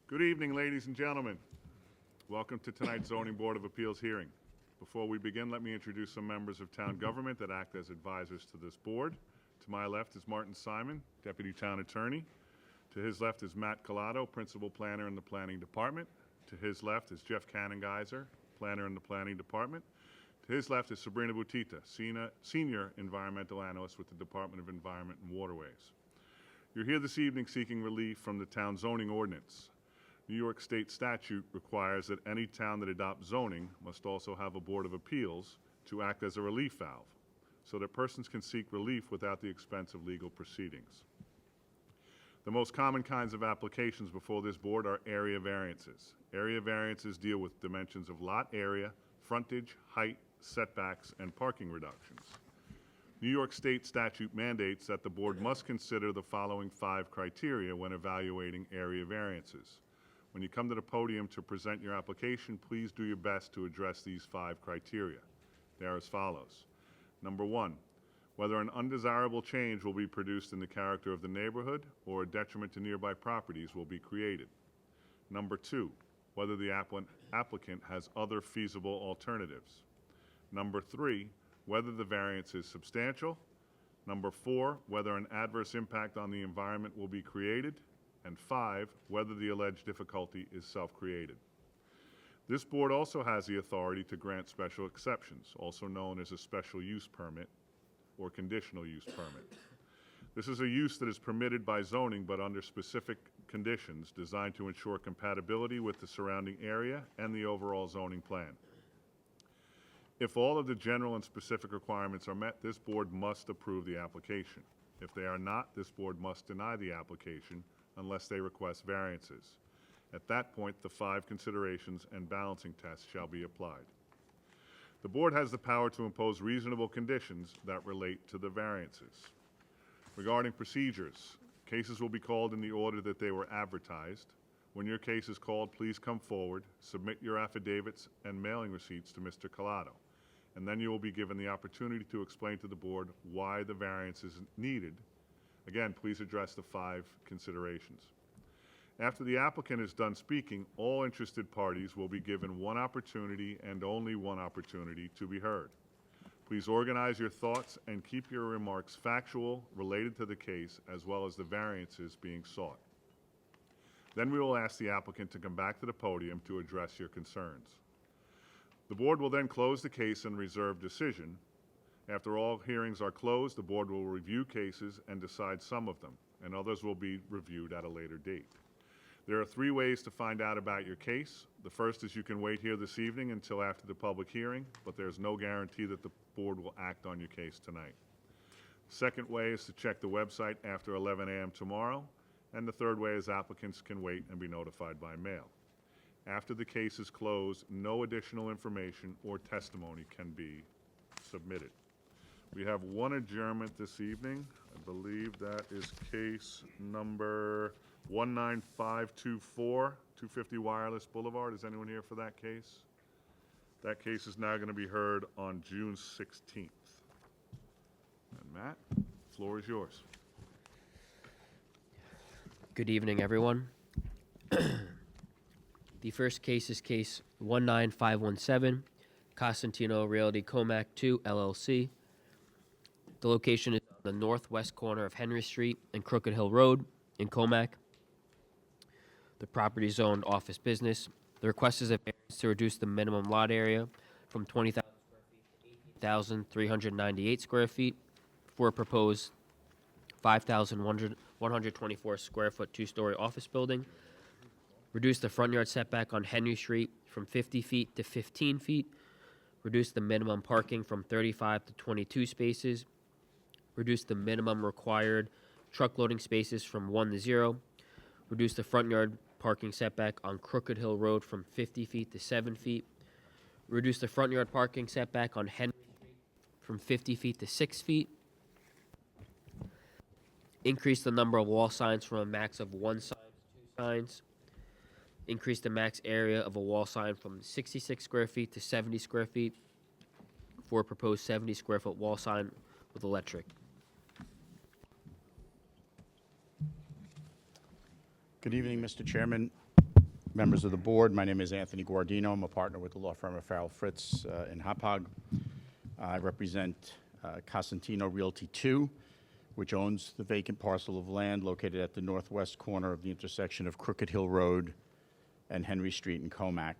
Good evening, ladies and gentlemen. Welcome to tonight's Zoning Board of Appeals hearing. Before we begin, let me introduce some members of town government that act as advisors to this board. To my left is Martin Simon, Deputy Town Attorney. To his left is Matt Colato, Principal Planner in the Planning Department. To his left is Jeff Cannengeiser, Planner in the Planning Department. To his left is Sabrina Butita, Senior Environmental Analyst with the Department of Environment and Waterways. You're here this evening seeking relief from the town zoning ordinance. New York State statute requires that any town that adopts zoning must also have a Board of Appeals to act as a relief valve, so that persons can seek relief without the expense of legal proceedings. The most common kinds of applications before this board are area variances. Area variances deal with dimensions of lot area, frontage, height, setbacks, and parking reductions. New York State statute mandates that the board must consider the following 5 criteria when evaluating area variances. When you come to the podium to present your application, please do your best to address these 5 criteria. They are as follows. Number 1, whether an undesirable change will be produced in the character of the neighborhood or a detriment to nearby properties will be created. Number 2, whether the applicant has other feasible alternatives. Number 3, whether the variance is substantial. Number 4, whether an adverse impact on the environment will be created. And 5, whether the alleged difficulty is self-created. This board also has the authority to grant special exceptions, also known as a special use permit or conditional use permit. This is a use that is permitted by zoning but under specific conditions designed to ensure compatibility with the surrounding area and the overall zoning plan. If all of the general and specific requirements are met, this board must approve the application. If they are not, this board must deny the application unless they request variances. At that point, the 5 considerations and balancing tests shall be applied. The board has the power to impose reasonable conditions that relate to the variances. Regarding procedures, cases will be called in the order that they were advertised. When your case is called, please come forward, submit your affidavits and mailing receipts to Mr. Colato, and then you will be given the opportunity to explain to the board why the variance is needed. Again, please address the 5 considerations. After the applicant is done speaking, all interested parties will be given one opportunity and only one opportunity to be heard. Please organize your thoughts and keep your remarks factual, related to the case, as well as the variances being sought. Then we will ask the applicant to come back to the podium to address your concerns. The board will then close the case and reserve decision. After all hearings are closed, the board will review cases and decide some of them, and others will be reviewed at a later date. There are 3 ways to find out about your case. The first is you can wait here this evening until after the public hearing, but there's no guarantee that the board will act on your case tonight. The second way is to check the website after 11 a.m. tomorrow, and the third way is applicants can wait and be notified by mail. After the case is closed, no additional information or testimony can be submitted. We have 1 adjournment this evening. I believe that is case number 19524, 250 Wireless Boulevard. Is anyone here for that case? That case is now going to be heard on June 16th. And Matt, the floor is yours. Good evening, everyone. The first case is case 19517, Costantino Realty Comac 2, LLC. The location is on the northwest corner of Henry Street and Crooked Hill Road in Comac. The property is zoned office business. The request is a variance to reduce the minimum lot area from 20,000 square feet to 18,398 square feet for a proposed 5,124 square foot 2-story office building. Reduce the front yard setback on Henry Street from 50 feet to 15 feet. Reduce the minimum parking from 35 to 22 spaces. Reduce the minimum required truck loading spaces from 1 to 0. Reduce the front yard parking setback on Crooked Hill Road from 50 feet to 7 feet. Reduce the front yard parking setback on Henry Street from 50 feet to 6 feet. Increase the number of wall signs from a max of 1 sign to 2 signs. Increase the max area of a wall sign from 66 square feet to 70 square feet for a proposed 70 square foot wall sign with electric. Good evening, Mr. Chairman. members of the board. My name is Anthony Guardino. I'm a partner with the law firm of Farrell Fritz in Hauppauge. I represent Cosentino Realty II, which owns the vacant parcel of land located at the northwest corner of the intersection of Crooked Hill Road and Henry Street in Comac.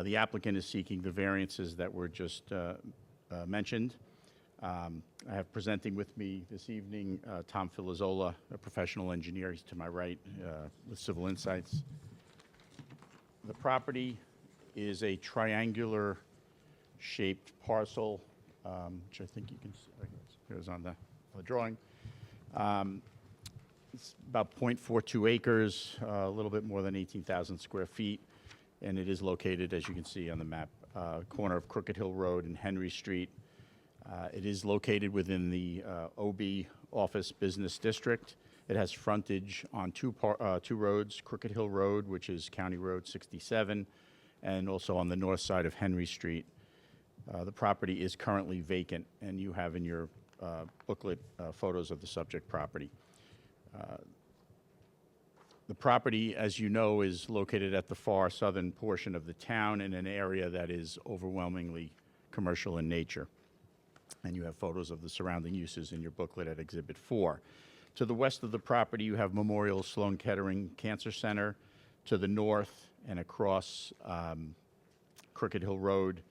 The applicant is seeking the variances that were just mentioned. I have presenting with me this evening Tom Filizzola, a professional engineer. He's to my right with Civil Insights. The property is a triangular shaped parcel, which I think you can see. It was on the drawing. It's about 0.42 acres, a little bit more than 18,000 square feet, and it is located, as you can see on the map, corner of Crooked Hill Road and Henry Street. It is located within the OB Office Business District. It has frontage on two roads, Crooked Hill Road, which is County Road 67, and also on the north side of Henry Street. The property is currently vacant, and you have in your booklet photos of the subject property. The property, as you know, is located at the far southern portion of the town in an area that is overwhelmingly commercial in nature. And you have photos of the surrounding uses in your booklet at Exhibit 4. To the west of the property, you have Memorial Sloan Kettering Cancer Center. To the north and across Crooked Hill Road,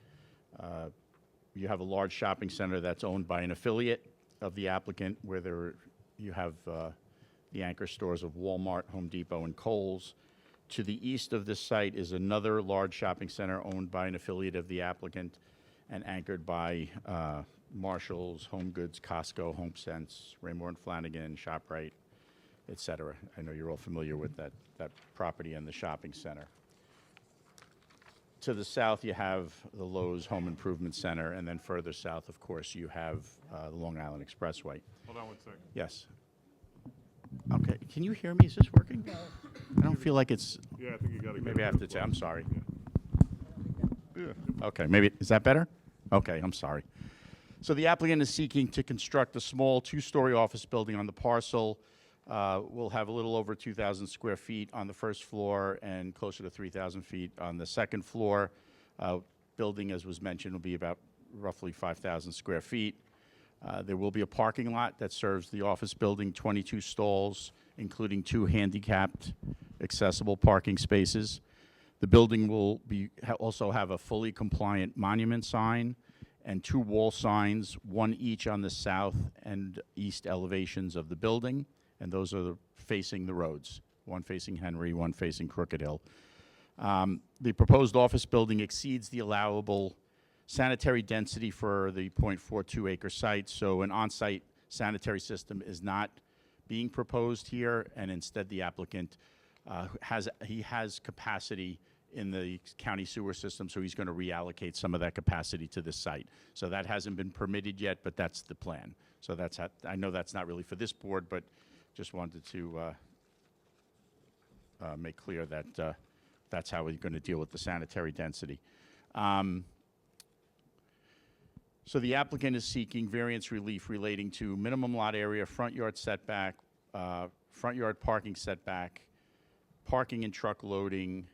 you have a large shopping center that's owned by an affiliate of the applicant, where you have the anchor stores of Walmart, Home Depot, and Kohl's. To the east of this site is another large shopping center owned by an affiliate of the applicant and anchored by Marshall's, Home Goods, Costco, HomeSense, Raymore and Flanagan, ShopRite, et cetera. I know you're all familiar with that property and the shopping center. To the south, you have the Lowe's Home Improvement Center, and then further south, of course, you have the Long Island Expressway. Hold on one second. Yes. Okay, can you hear me? Is this working? No. I don't feel like it's, Yeah, I think you gotta get maybe I it have to, close. I'm sorry. Yeah. Okay, maybe, is that better? Okay, I'm sorry. So the applicant is seeking to construct a small two-story office building on the parcel. We'll have a little over 2,000 square feet on the first floor and closer to 3,000 feet on the second floor. Building, as was mentioned, will be about roughly 5,000 square feet. There will be a parking lot that serves the office building, 22 stalls, including 2 handicapped accessible parking spaces. The building will also have a fully compliant monument sign and 2 wall signs, one each on the south and east elevations of the building, and those are facing the roads, one facing Henry, one facing Crooked Hill. The proposed office building exceeds the allowable sanitary density for the 0.42 acre site, so an on-site sanitary system is not being proposed here, and instead the applicant has capacity in the county sewer system, so he's going to reallocate some of that capacity to this site. So that hasn't been permitted yet, but that's the plan. So that's I know that's not really for this board, but just wanted to make clear that that's how we're going to deal with the sanitary density. So the applicant is seeking variance relief relating to minimum lot area, front yard setback, front yard parking setback, parking and truck loading,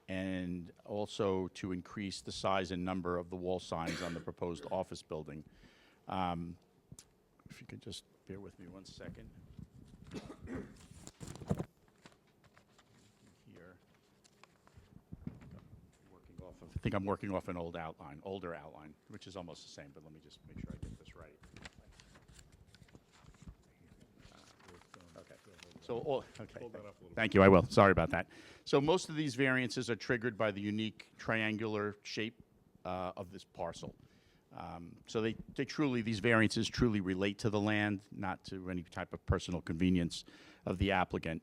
and also to increase the size and number of the wall signs on the proposed office building. If you could just bear with me one second. Here. I think I'm working off an older outline, which is almost the same, but let me just make sure I get this right. Okay. So, okay. Hold that up a little Thank you, I will. Sorry about that. So most of these variances are triggered by the unique triangular shape of this parcel. So these variances truly relate to the land, not to any type of personal convenience of the applicant.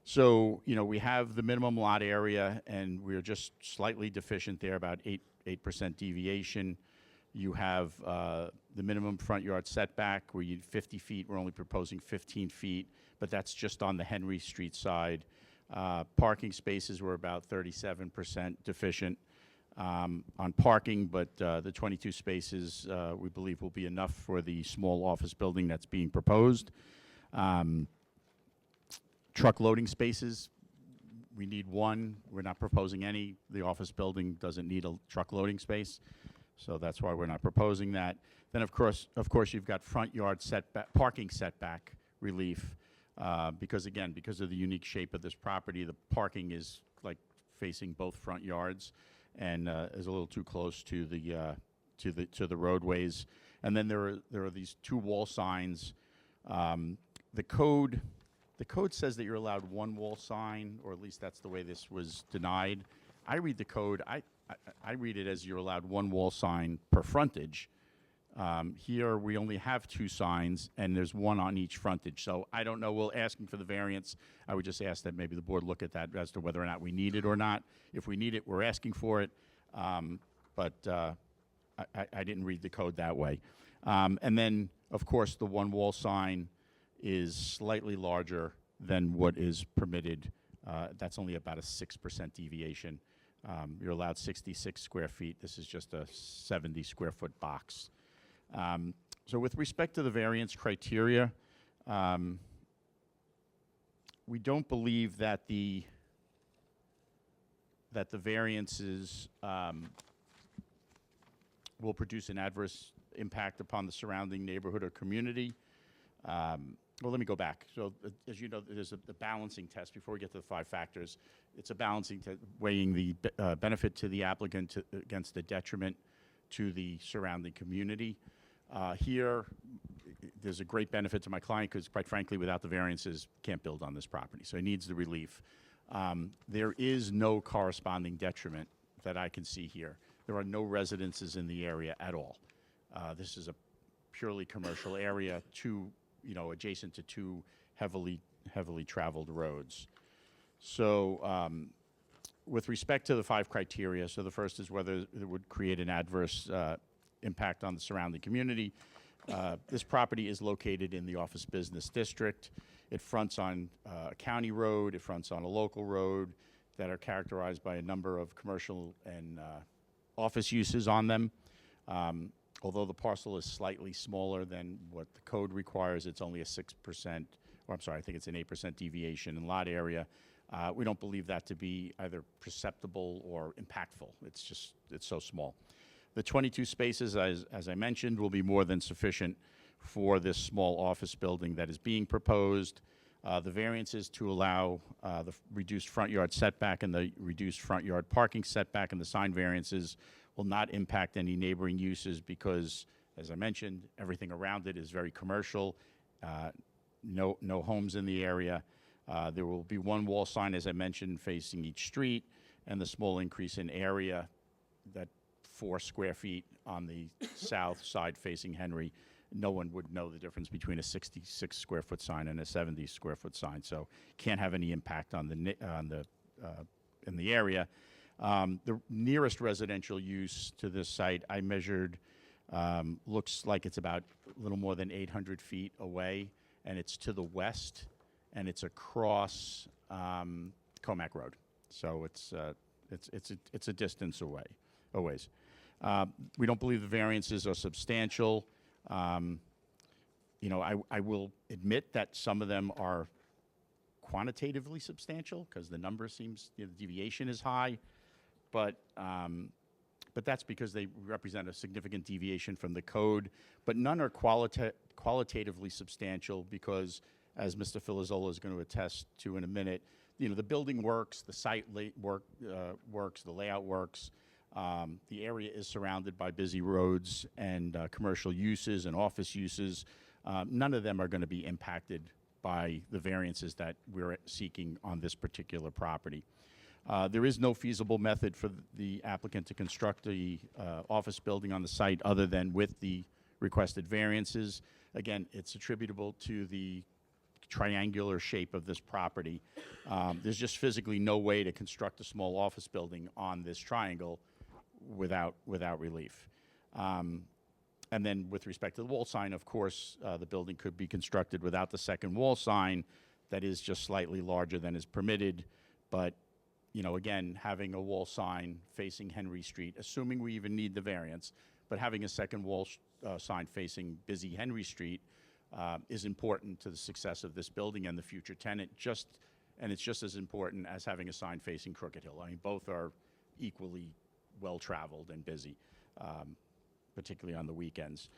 So, we have the minimum lot area, and we're just slightly deficient there, about 8% deviation. You have the minimum front yard setback, where you need 50 feet. We're only proposing 15 feet, but that's just on the Henry Street side. Parking spaces were about 37% deficient on parking, but the 22 spaces we believe will be enough for the small office building that's being proposed. Truck loading spaces, we need one. We're not proposing any. The office building doesn't need a truck loading space, so that's why we're not proposing that. Then, of course, you've got front yard setback, parking setback relief, because again, because of the unique shape of this property, the parking is like facing both front yards, and is a little too close to the roadways. And then there are these two wall signs. The code says that you're allowed one wall sign, or at least that's the way this was denied. I read the code. I read it as you're allowed one wall sign per frontage. Here, we only have two signs, and there's one on each frontage. So I don't know. We're asking for the variance. I would just ask that maybe the board look at that as to whether or not we need it or not. If we need it, we're asking for it. But I didn't read the code that way. And then, of course, the one wall sign is slightly larger than what is permitted. That's only about a 6% deviation. You're allowed 66 square feet. This is just a 70 square foot box. So with respect to the variance criteria, we don't believe that the variances will produce an adverse impact upon the surrounding neighborhood or community. Well, let me go back. So, as you know, there's a balancing test before we get to the 5 factors. It's a balancing test weighing the benefit to the applicant against the detriment to the surrounding community. Here, there's a great benefit to my client because, quite frankly, without the variances, can't build on this property. So he needs the relief. There is no corresponding detriment that I can see here. There are no residences in the area at all. This is a purely commercial area, adjacent to two heavily traveled roads. So, with respect to the 5 criteria, so the first is whether it would create an adverse impact on the surrounding community. This property is located in the office business district. It fronts on a county road. It fronts on a local road that are characterized by a number of commercial and office uses on them. Although the parcel is slightly smaller than what the code requires, it's only a 6%, or I'm sorry, I think it's an 8% deviation in lot area. We don't believe that to be either perceptible or impactful. It's so small. The 22 spaces, as I mentioned, will be more than sufficient for this small office building that is being proposed. The variances to allow the reduced front yard setback and the reduced front yard parking setback and the sign variances will not impact any neighboring uses because, as I mentioned, everything around it is very commercial, no homes in the area. There will be one wall sign, as I mentioned, facing each street, and the small increase in area, that 4 square feet on the south side facing Henry. No one would know the difference between a 66 square foot sign and a 70 square foot sign, so can't have any impact on in the area. The nearest residential use to this site I measured looks like it's about a little more than 800 feet away, and it's to the west, and it's across Comac Road. So it's a distance away, a ways. We don't believe the variances are substantial. I will admit that some of them are quantitatively substantial because the number seems, the deviation is high, but that's because they represent a significant deviation from the code. But none are qualitatively substantial because, as Mr. Filizzola is going to attest to in a minute, the building works, the site works, the layout works. The area is surrounded by busy roads and commercial uses and office uses. None of them are going to be impacted by the variances that we're seeking on this particular property. There is no feasible method for the applicant to construct the office building on the site other than with the requested variances. Again, it's attributable to the triangular shape of this property. There's just physically no way to construct a small office building on this triangle without relief. And then with respect to the wall sign, of course, the building could be constructed without the second wall sign that is just slightly larger than is permitted. But, again, having a wall sign facing Henry Street, assuming we even need the variance, but having a second wall sign facing busy Henry Street is important to the success of this building and the future tenant, just and it's just as important as having a sign facing Crooked Hill. I mean, both are equally well-traveled and busy, particularly on the weekends.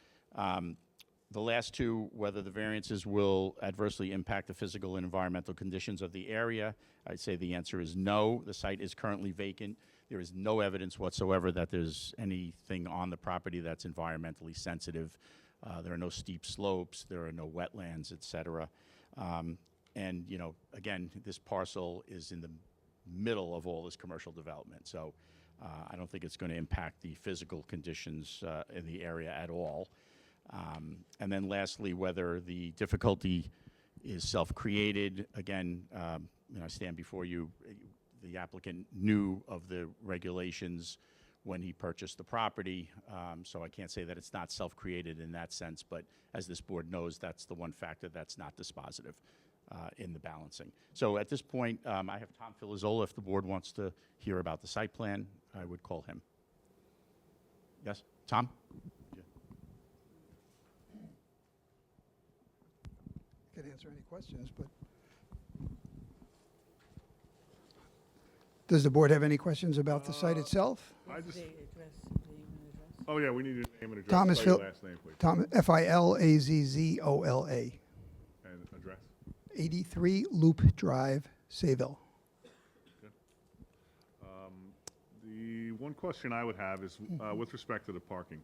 The last two, whether the variances will adversely impact the physical and environmental conditions of the area, I'd say the answer is no. The site is currently vacant. There is no evidence whatsoever that there's anything on the property that's environmentally sensitive. There are no steep slopes, there are no wetlands, et cetera. And, you know, again, this parcel is in the middle of all this commercial development. So I don't think it's going to impact the physical conditions in the area at all. And then lastly, whether the difficulty is self-created. Again, you know, I stand before you. The applicant knew of the regulations when he purchased the property, so I can't say that it's not self-created in that sense, but as this board knows, that's the one factor that's not dispositive in the balancing. So at this point, I have Tom Filizzola. If the board wants to hear about the site plan, I would call him. Yes, Tom? Could answer any questions, but does the board have any questions about the site itself? I just, The address, name and address. oh yeah, we need your name and address. Thomas Spell your Phil- last name, please. Tom, Filazzola, And address. 83 Loop Drive, Sayville. The one question I would have is with respect to the parking.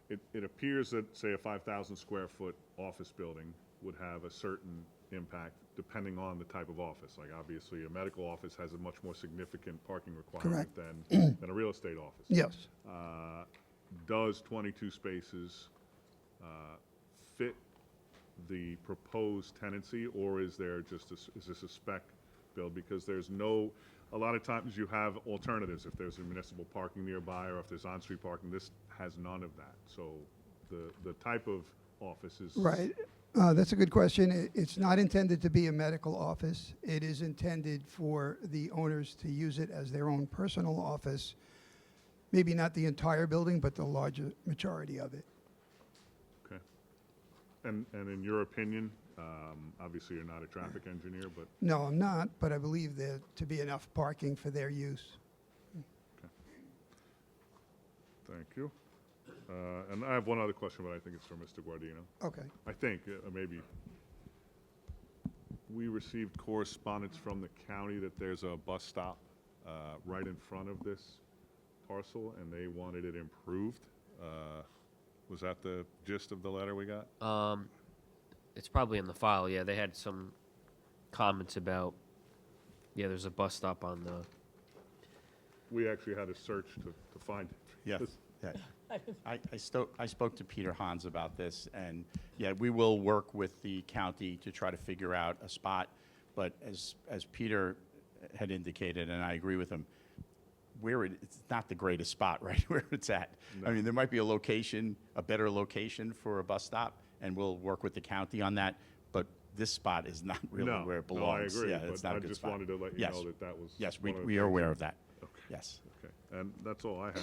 It appears that, say, a 5,000 square foot office building would have a certain impact depending on the type of office. Like obviously, a medical office has a much more significant parking requirement than a real estate office. Yes. Does 22 spaces fit the proposed tenancy, or is there just is this a spec build? Because there's no, a lot of times you have alternatives. If there's a municipal parking nearby or if there's on-street parking, this has none of that. So the type of office is. Right. That's a good question. It's not intended to be a medical office. It is intended for the owners to use it as their own personal office. Maybe not the entire building, but the larger majority of it. Okay. And in your opinion, obviously you're not a traffic engineer, but No, I'm not, but I believe there to be enough parking for their use. thank you. And I have one other question, but I think it's for Mr. Guardino. Okay. I think, maybe, we received correspondence from the county that there's a bus stop right in front of this parcel, and they wanted it improved. Was that the gist of the letter we got? It's probably in the file, yeah. They had some comments about, yeah, there's a bus stop on the, We actually had a search to find it. Yes. Yeah. I spoke to Peter Hans about this, and yeah, we will work with the county to try to figure out a spot. But as Peter had indicated, and I agree with him, it's not the greatest spot right where it's at. I mean, there might be a location, a better location for a bus stop, and we'll work with the county on that. But this spot is not really No, where it no, I belongs. agree, Yeah, it's but not a I good just spot. wanted to let you Yes. know that was. Yes, one of the we are things. aware of that. Okay. Yes. Okay, and that's all I had.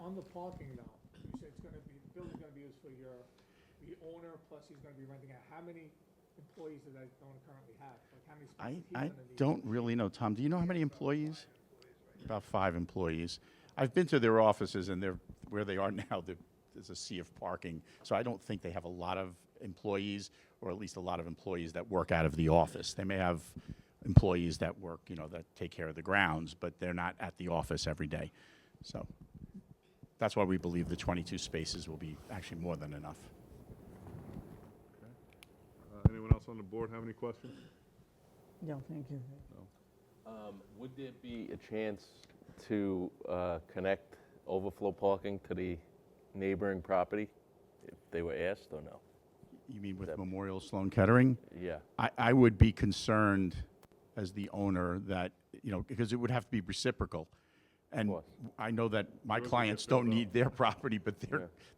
On the parking now, you said it's gonna be, the building's gonna be used for the owner, plus he's gonna be renting out. How many employees does that owner currently have? Like, how many spaces he's I gonna need? don't really know, Tom. Do you know how many employees? About 5 employees. I've been to their offices, and they're, where they are now, there's a sea of parking. So I don't think they have a lot of employees, or at least a lot of employees that work out of the office. They may have employees that work, you know, that take care of the grounds, but they're not at the office every day. So that's why we believe the 22 spaces will be actually more than enough. Anyone else on the board have any questions? No, thank you. Would there be a chance to connect overflow parking to the neighboring property if they were asked or no? You mean with Memorial Sloan Kettering? Yeah. I would be concerned as the owner that, you know, because it would have to be reciprocal. And course. I know that my Those would clients get filled don't up. need their property, but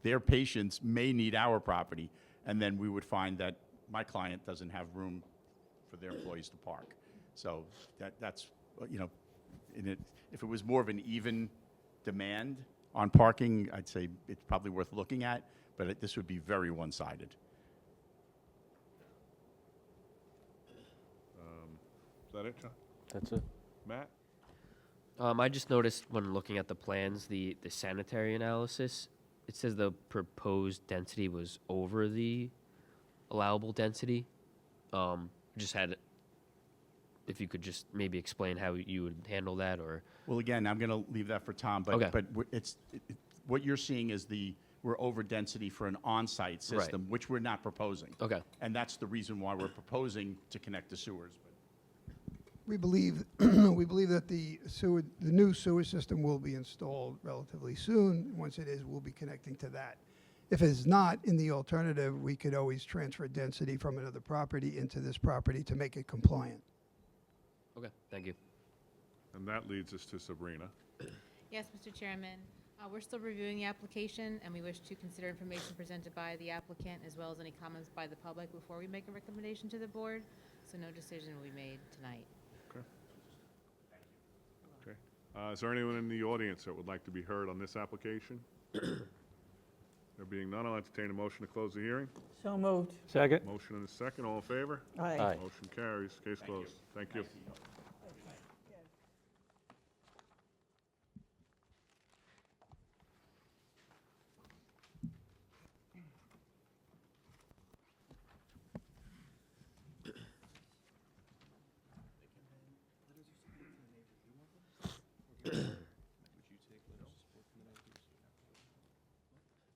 their patients may need our property. And then we would find that my client doesn't have room for their employees to park. So that's, you know, if it was more of an even demand on parking, I'd say it's probably worth looking at, but this would be very one-sided. that it, John? That's it. Matt? I just noticed when looking at the plans, the sanitary analysis, it says the proposed density was over the allowable density. Just had, if you could just maybe explain how you would handle that, or, Well, again, I'm going to leave that for Tom, but, Okay. what you're seeing is we're over density for an on-site system, which we're not proposing. okay, And that's the reason why we're proposing to connect the sewers. We believe, we believe that the new sewer system will be installed relatively soon. Once it is, we'll be connecting to that. If it's not, in the alternative, we could always transfer density from another property into this property to make it compliant. okay, thank you. And that leads us to Sabrina. Yes, Mr. Chairman. We're still reviewing the application, and we wish to consider information presented by the applicant as well as any comments by the public before we make a recommendation to the board, so no decision will be made tonight. Okay. Is there anyone in the audience that would like to be heard on this application? There being none, I'll entertain a motion to close the hearing. So moved. Second. Motion and a second, all in favor? Aye. Aye. Motion carries, case closed. Thank you.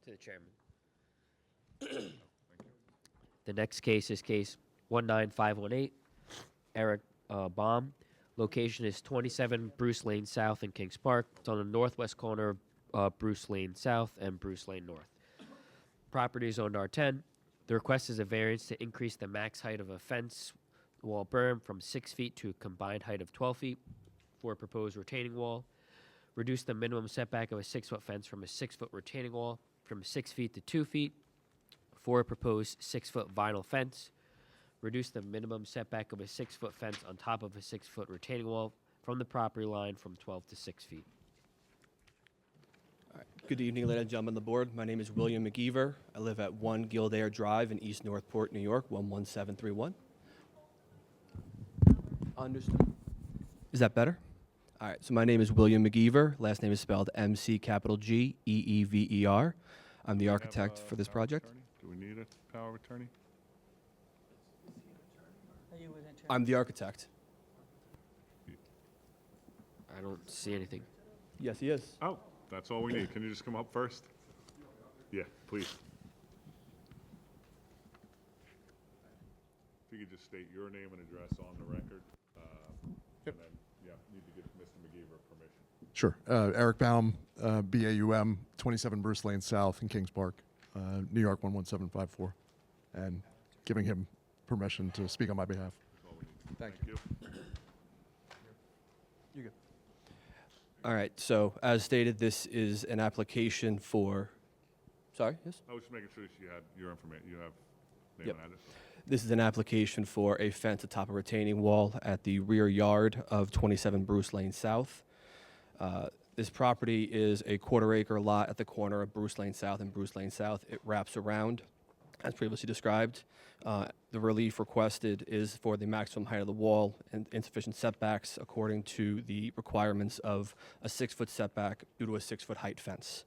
To the chairman. The next case is case 19518, Eric Baum. Location is 27 Bruce Lane South in Kings Park. It's on the northwest corner of Bruce Lane South and Bruce Lane North. Property is owned R10. The request is a variance to increase the max height of a fence wall berm from 6 feet to a combined height of 12 feet for a proposed retaining wall. Reduce the minimum setback of a 6-foot fence from a 6-foot retaining wall from 6 feet to 2 feet for a proposed 6-foot vinyl fence. Reduce the minimum setback of a 6-foot fence on top of a 6-foot retaining wall from the property line from 12 to 6 feet. Good evening, ladies and gentlemen of the board. My name is William McGeever. I live at 1 Gildair Drive in East Northport, New York, 11731. Understood. Is that better? All right, so my name is William McGeever. Last name is spelled McGeever. I'm the architect for this project. Do we need a power of attorney? Are you with attorney? I'm the architect. I don't see anything. Yes, he is. Oh, that's all we need. Can you just come up first? Yeah, please. If you could just state your name and address on the record. And then, yeah, need to give Mr. McGeever permission. Sure. Eric Baum, BAUM, 27 Bruce Lane South in Kings Park, New York 11754, and giving him permission to speak on my behalf. That's all we need. Thank you. You're good. All right, so as stated, this is an application for, sorry, yes? I was just making sure that you had your information, you have name Yep. and address. This is an application for a fence atop a retaining wall at the rear yard of 27 Bruce Lane South. This property is a quarter-acre lot at the corner of Bruce Lane South and Bruce Lane South. It wraps around, as previously described. The relief requested is for the maximum height of the wall and insufficient setbacks according to the requirements of a 6-foot setback due to a 6-foot height fence.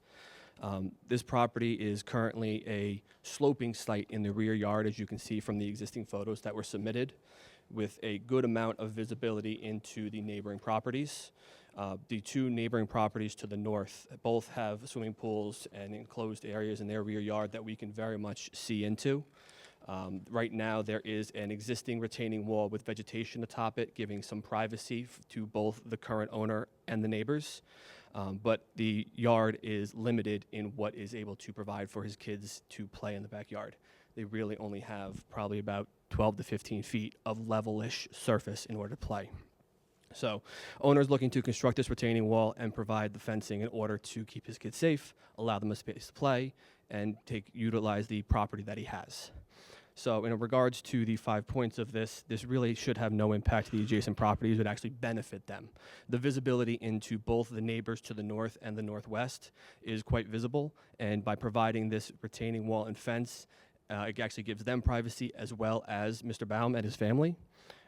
This property is currently a sloping site in the rear yard, as you can see from the existing photos that were submitted, with a good amount of visibility into the neighboring properties. The two neighboring properties to the north both have swimming pools and enclosed areas in their rear yard that we can very much see into. Right now, there is an existing retaining wall with vegetation atop it, giving some privacy to both the current owner and the neighbors. But the yard is limited in what is able to provide for his kids to play in the backyard. They really only have probably about 12 to 15 feet of level-ish surface in order to play. So, owner's looking to construct this retaining wall and provide the fencing in order to keep his kids safe, allow them a space to play, and utilize the property that he has. So in regards to the 5 points of this really should have no impact to the adjacent properties. It would actually benefit them. The visibility into both the neighbors to the north and the northwest is quite visible, and by providing this retaining wall and fence, it actually gives them privacy as well as Mr. Baum and his family.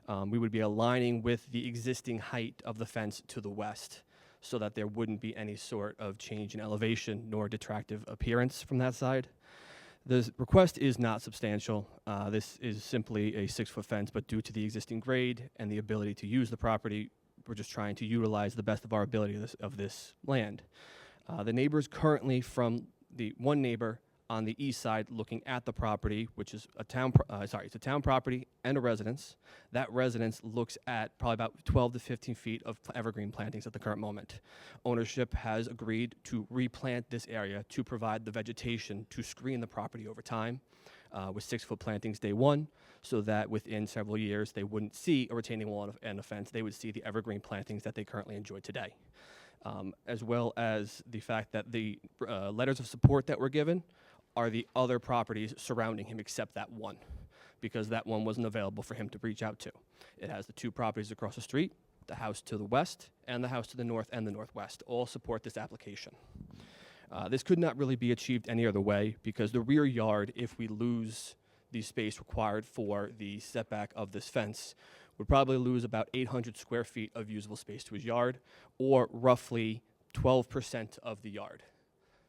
We would be aligning with the existing height of the fence to the west so that there wouldn't be any sort of change in elevation nor detractive appearance from that side. The request is not substantial. This is simply a 6-foot fence, but due to the existing grade and the ability to use the property, we're just trying to utilize the best of our ability of this land. The neighbors currently from the one neighbor on the east side looking at the property, which is a town, it's a town property and a residence. That residence looks at probably about 12 to 15 feet of evergreen plantings at the current moment. Ownership has agreed to replant this area to provide the vegetation to screen the property over time with 6-foot plantings day one, so that within several years they wouldn't see a retaining wall and a fence. They would see the evergreen plantings that they currently enjoy today. As well as the fact that the letters of support that were given are the other properties surrounding him except that one, because that one wasn't available for him to reach out to. It has the 2 properties across the street, the house to the west, and the house to the north and the northwest, all support this application. This could not really be achieved any other way, because the rear yard, if we lose the space required for the setback of this fence, would probably lose about 800 square feet of usable space to his yard, or roughly 12% of the yard.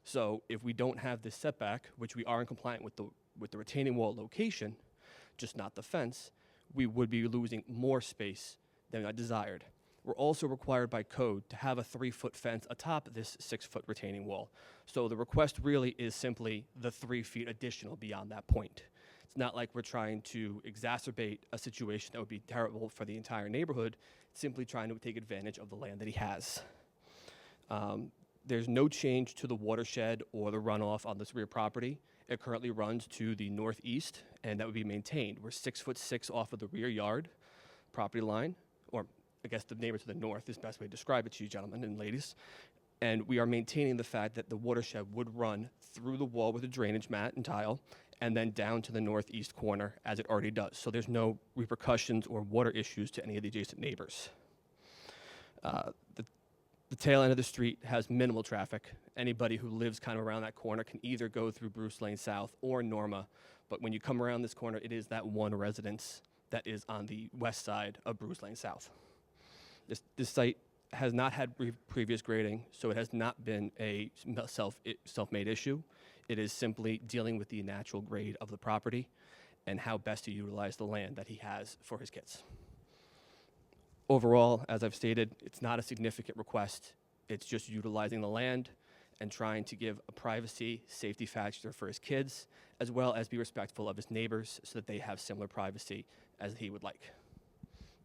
So if we don't have this setback, which we are in compliant with the retaining wall location, just not the fence, we would be losing more space than I desired. We're also required by code to have a 3-foot fence atop this 6-foot retaining wall. So the request really is simply the 3 feet additional beyond that point. It's not like we're trying to exacerbate a situation that would be terrible for the entire neighborhood. It's simply trying to take advantage of the land that he has. There's no change to the watershed or the runoff on this rear property. It currently runs to the northeast, and that would be maintained. We're 6'6" off of the rear yard property line, or I guess the neighbor to the north is the best way to describe it to you gentlemen and ladies. And we are maintaining the fact that the watershed would run through the wall with a drainage mat and tile, and then down to the northeast corner as it already does. So there's no repercussions or water issues to any of the adjacent neighbors. The tail end of the street has minimal traffic. Anybody who lives kind of around that corner can either go through Bruce Lane South or Norma, but when you come around this corner, it is that one residence that is on the west side of Bruce Lane South. This site has not had previous grading, so it has not been a self-made issue. It is simply dealing with the natural grade of the property and how best to utilize the land that he has for his kids. Overall, as I've stated, it's not a significant request. It's just utilizing the land and trying to give a privacy, safety factor for his kids, as well as be respectful of his neighbors so that they have similar privacy as he would like.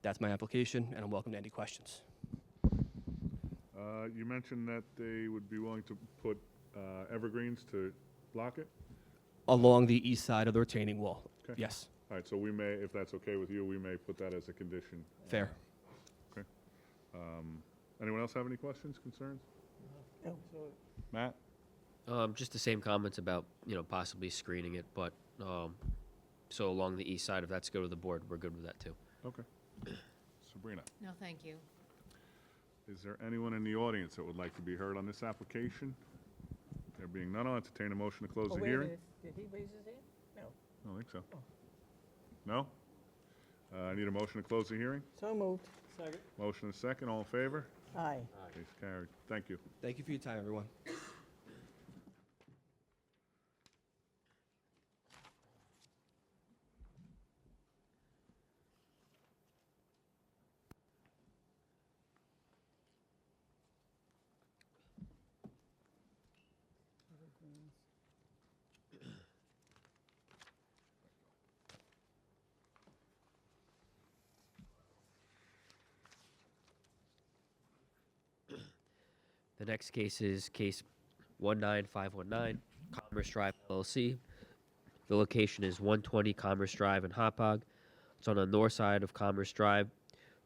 That's my application, and I'm welcome to any questions. You mentioned that they would be willing to put evergreens to block it? Along the east side of the retaining wall, Okay. yes, All right, so we may, if that's okay with you, we may put that as a condition. fair. Okay. Anyone else have any questions, concerns? No. Matt? Just the same comments about, possibly screening it, but, so along the east side, if that's good with the board, we're good with that too. Okay. Sabrina? No, thank you. Is there anyone in the audience that would like to be heard on this application? There being none, I'll entertain a motion to close Oh, the wait a hearing. minute. Did he raise his hand? No. I don't think so. No? I need a motion to close the hearing. So moved. Second. Motion and second, all in favor? Aye. Case carried. Thank you. Thank you for your time, everyone. The next case is case 19519, Commerce Drive LLC. The location is 120 Commerce Drive in Hauppauge. It's on the north side of Commerce Drive,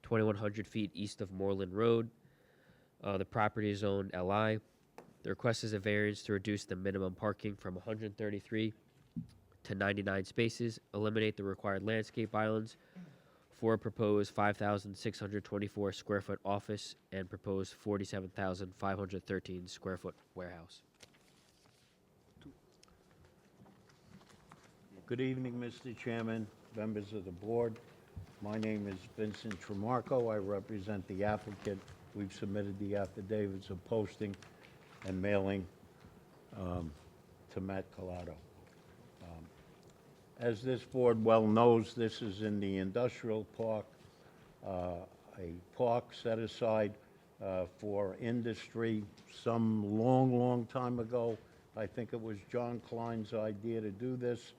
2,100 feet east of Moreland Road. The property is owned LI. The request is a variance to reduce the minimum parking from 133 to 99 spaces, eliminate the required landscape islands for a proposed 5,624 square foot office and proposed 47,513 square foot warehouse. Good evening, Mr. Chairman, members of the board. My name is Vincent Tremarco. I represent the applicant. We've submitted the affidavits of posting and mailing to Matt Collado. As this board well knows, this is in the industrial park, a park set aside for industry some long, long time ago. I think it was John Klein's idea to do this,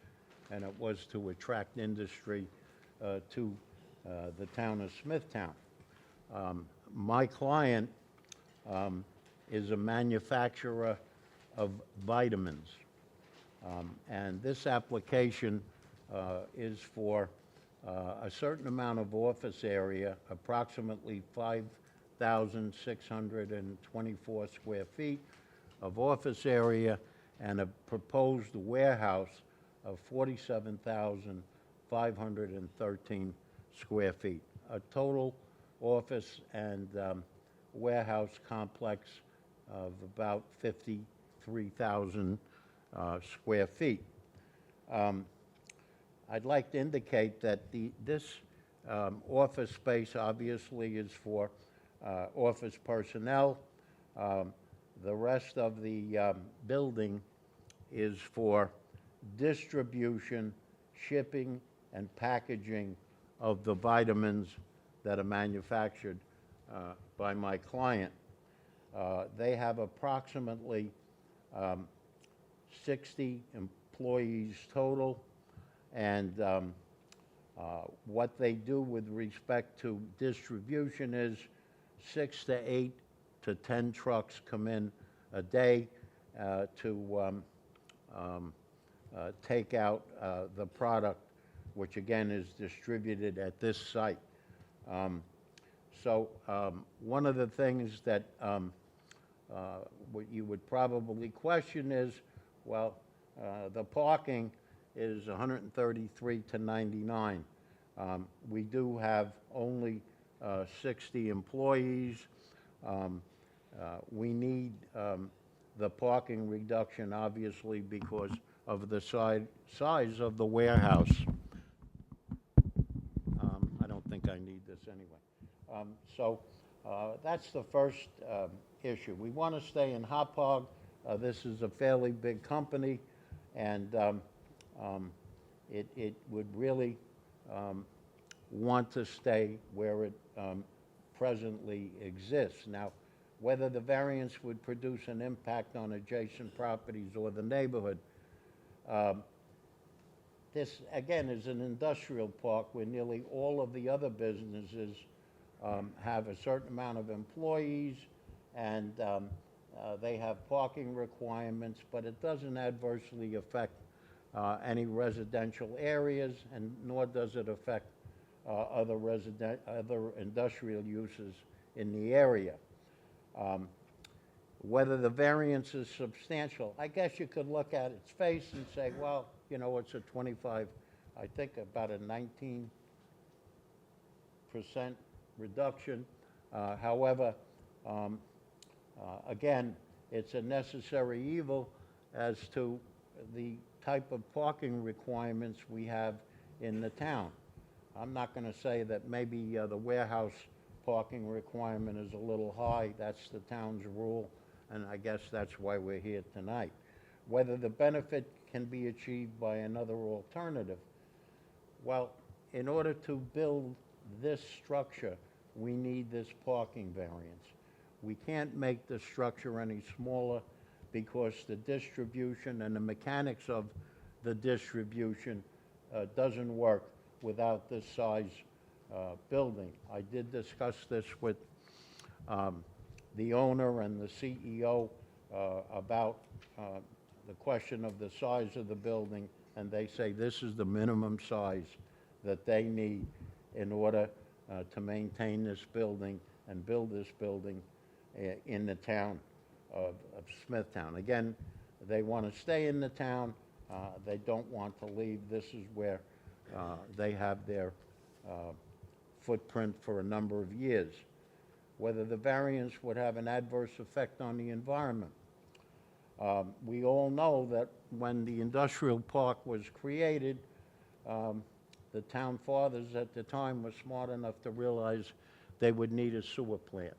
and it was to attract industry to the town of Smithtown. My client is a manufacturer of vitamins. And this application is for a certain amount of office area, approximately 5,624 square feet of office area, and a proposed warehouse of 47,513 square feet. A total office and warehouse complex of about 53,000 square feet. I'd like to indicate that this office space obviously is for office personnel. The rest of the building is for distribution, shipping, and packaging of the vitamins that are manufactured by my client. They have approximately 60 employees total, and what they do with respect to distribution is 6 to 8 to 10 trucks come in a day to take out the product, which again is distributed at this site. One of the things that what you would probably question is, well, the parking is 133 to 99. We do have only 60 employees. We need the parking reduction, obviously, because of the size of the warehouse. I don't think I need this anyway. That's the first issue. We want to stay in Hauppauge. This is a fairly big company, and it would really want to stay where it presently exists. Now, whether the variance would produce an impact on adjacent properties or the neighborhood, this, again, is an industrial park where nearly all of the other businesses have a certain amount of employees, and they have parking requirements, but it doesn't adversely affect any residential areas, and nor does it affect other industrial uses in the area. Whether the variance is substantial, I guess you could look at its face and say, well, you know, it's a 25, I think about a 19% reduction. However, again, it's a necessary evil as to the type of parking requirements we have in the town. I'm not going to say that maybe the warehouse parking requirement is a little high. That's the town's rule, and I guess that's why we're here tonight. Whether the benefit can be achieved by another alternative, well, in order to build this structure, we need this parking variance. We can't make the structure any smaller because the distribution and the mechanics of the distribution doesn't work without this size building. I did discuss this with the owner and the CEO about the question of the size of the building, and they say this is the minimum size that they need in order to maintain this building and build this building in the town of Smithtown. Again, they want to stay in the town. They don't want to leave. This is where they have their footprint for a number of years. Whether the variance would have an adverse effect on the environment. We all know that when the industrial park was created, the the town fathers at the time were smart enough to realize they would need a sewer plant.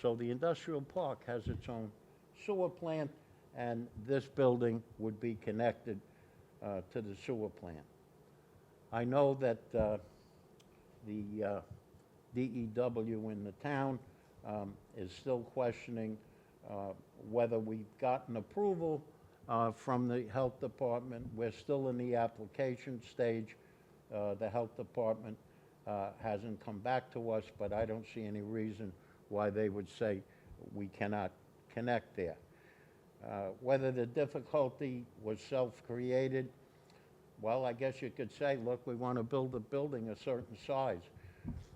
So the industrial park has its own sewer plant, and this building would be connected to the sewer plant. I know that the DEW in the town is still questioning whether we've gotten approval from the health department. We're still in the application stage. The health department hasn't come back to us, but I don't see any reason why they would say we cannot connect there. Whether the difficulty was self-created, well, I guess you could say, look, we want to build a building a certain size.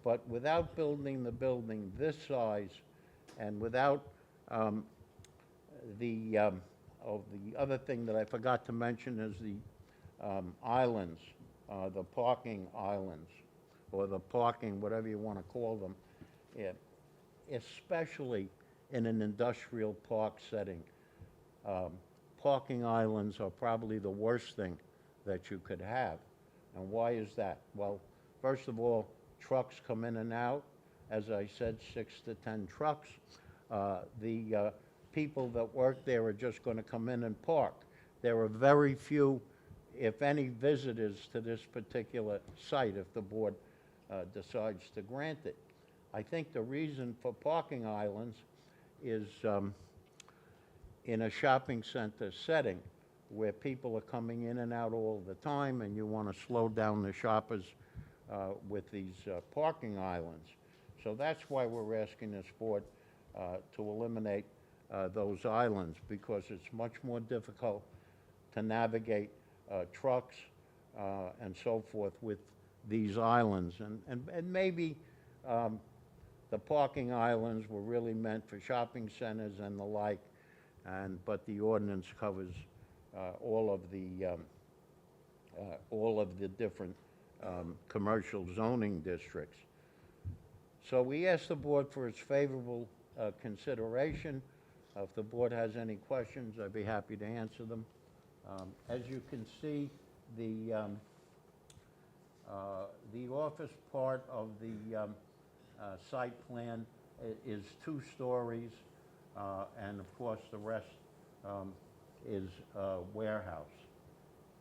But without building the building this size, and without the other thing that I forgot to mention is the islands, the parking islands, or the parking, whatever you want to call them, especially in an industrial park setting. Parking islands are probably the worst thing that you could have. And why is that? Well, first of all, trucks come in and out. As I said, 6 to 10 trucks. The people that work there are just going to come in and park. There are very few, if any, visitors to this particular site if the board decides to grant it. I think the reason for parking islands is in a shopping center setting where people are coming in and out all the time, and you want to slow down the shoppers with these parking islands. So that's why we're asking this board to eliminate those islands, because it's much more difficult to navigate trucks and so forth with these islands. And maybe the parking islands were really meant for shopping centers and the like, but the ordinance covers all of the different commercial zoning districts. So we ask the board for its favorable consideration. If the board has any questions, I'd be happy to answer them. As you can see, the office part of the site plan is 2 stories, and of course the rest is warehouse.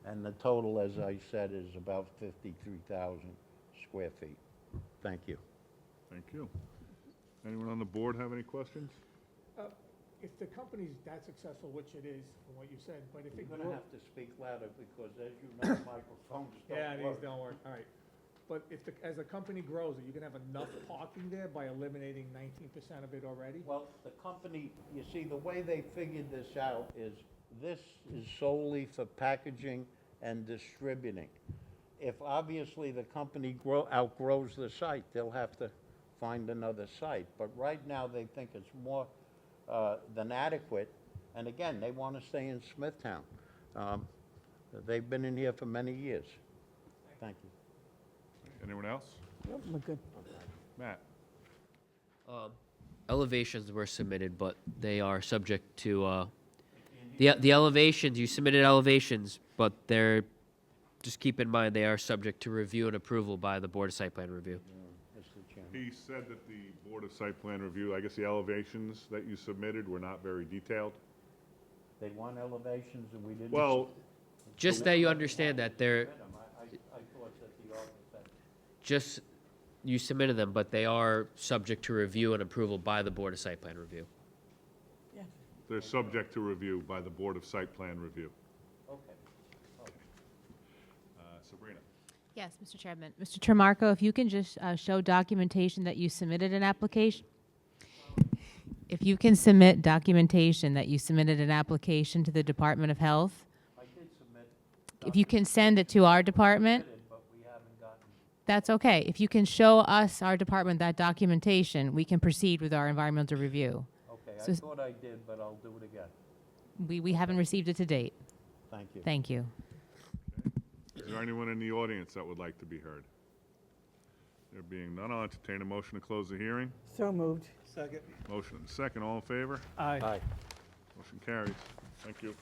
And the total, as I said, is about 53,000 square feet. Thank you. Thank you. Anyone on the board have any questions? If the company's that successful, which it is, from what you said, but if it You're going to have to speak louder because, as you know, microphones don't Yeah, these work. don't work, all right. But if as the company grows, are you gonna have enough parking there by eliminating 19% of it already? Well, the company, you see, the way they figured this out is this is solely for packaging and distributing. If obviously the company outgrows the site, they'll have to find another site. But right now, they think it's more than adequate. And again, they want to stay in Smithtown. They've been in here for many years. Thank you. Anyone else? Yep, we're good. Matt? Elevations were submitted, but they are subject to, the elevations, you submitted elevations, but they're, just keep in mind, they are subject to review and approval by the Board of Site Plan Review. Mr. Chairman. He said that the Board of Site Plan Review, I guess the elevations that you submitted were not very detailed. They want elevations and we didn't. Well, Just that you understand that they're, I thought that the architect. just, you submitted them, but they are subject to review and approval by the Board of Site Plan Review. Yeah. they're subject to review by the Board of Site Plan Review. Okay. Sabrina? Yes, Mr. Chairman. Mr. Tremarco, if you can just show documentation that you submitted an application. If you can submit documentation that you submitted an application to the Department of Health, I did submit. if you can send it to our department, But we haven't gotten. that's okay. If you can show us, our department, that documentation, we can proceed with our environmental review. Okay, So I s- thought I did, but I'll do it again. We haven't received it to date. Thank you. Thank you. Is there anyone in the audience that would like to be heard? There being none, I'll entertain a motion to close the hearing. So moved. Second. Motion and second, all in favor? Aye. Aye. Motion carries. Thank you.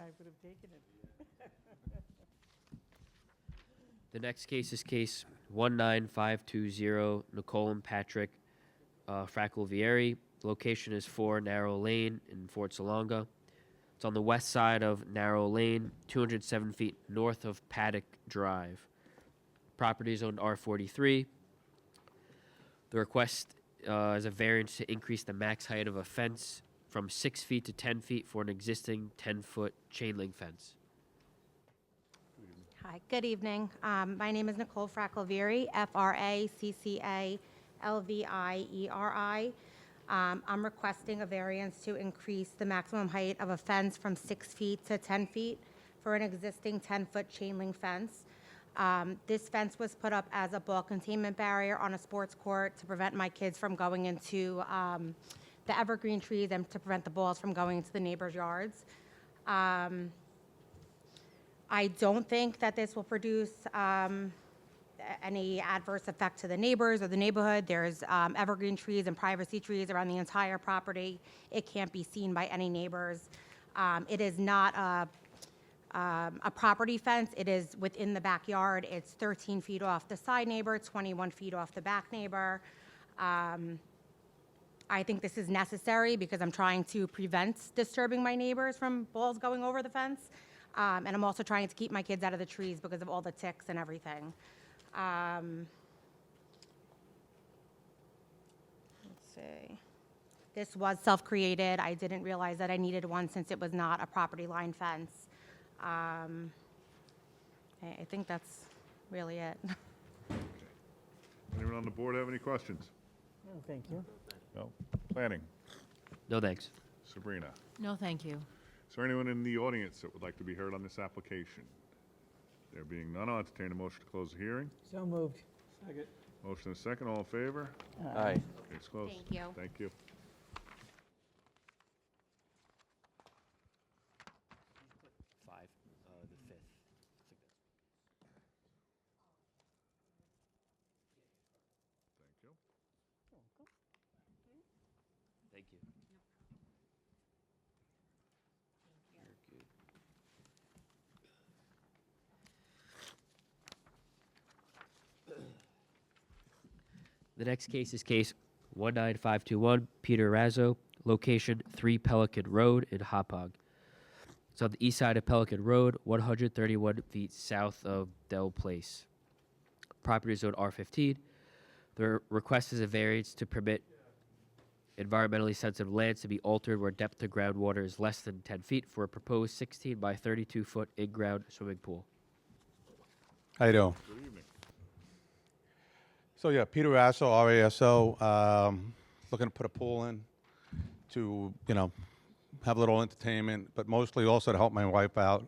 I would have taken it. The next case is case 19520, Nicole and Patrick Fracalvieri. Location is 4 Narrow Lane in Fort Salonga. It's on the west side of Narrow Lane, 207 feet north of Paddock Drive. Property is owned R43. The request is a variance to increase the max height of a fence from 6 feet to 10 feet for an existing 10-foot chain link fence. Hi, good evening. My name is Nicole Fracalvieri, Fracalvieri. I'm requesting a variance to increase the maximum height of a fence from 6 feet to 10 feet for an existing 10-foot chain link fence. This fence was put up as a ball containment barrier on a sports court to prevent my kids from going into the evergreen trees and to prevent the balls from going into the neighbors' yards. I don't think that this will produce any adverse effect to the neighbors or the neighborhood. There's evergreen trees and privacy trees around the entire property. It can't be seen by any neighbors. It is not a property fence. It is within the backyard. It's 13 feet off the side neighbor, 21 feet off the back neighbor. I think this is necessary because I'm trying to prevent disturbing my neighbors from balls going over the fence. And I'm also trying to keep my kids out of the trees because of all the ticks and everything. Let's see. This was self-created. I didn't realize that I needed one since it was not a property line fence. I think that's really it. Anyone on the board have any questions? No, thank you. No. Planning. No thanks. Sabrina. No, thank you. Is there anyone in the audience that would like to be heard on this application? There being none, I'll entertain a motion to close the hearing. So moved. Second. Motion and second, all in favor? Aye. Case closed. Thank you. Thank you. Five, the fifth. Thank you. Thank you. You're good. The next case is case 19521, Peter Razzo, location 3 Pelican Road in Hopog. It's on the east side of Pelican Road, 131 feet south of Dell Place. Property is zone R15. The request is a variance to permit environmentally sensitive lands to be altered where depth to groundwater is less than 10 feet for a proposed 16 by 32 foot in-ground swimming pool. How you doing? Good evening. So yeah, Peter Rasso, RASO, looking to put a pool in to, have a little entertainment, but mostly also to help my wife out.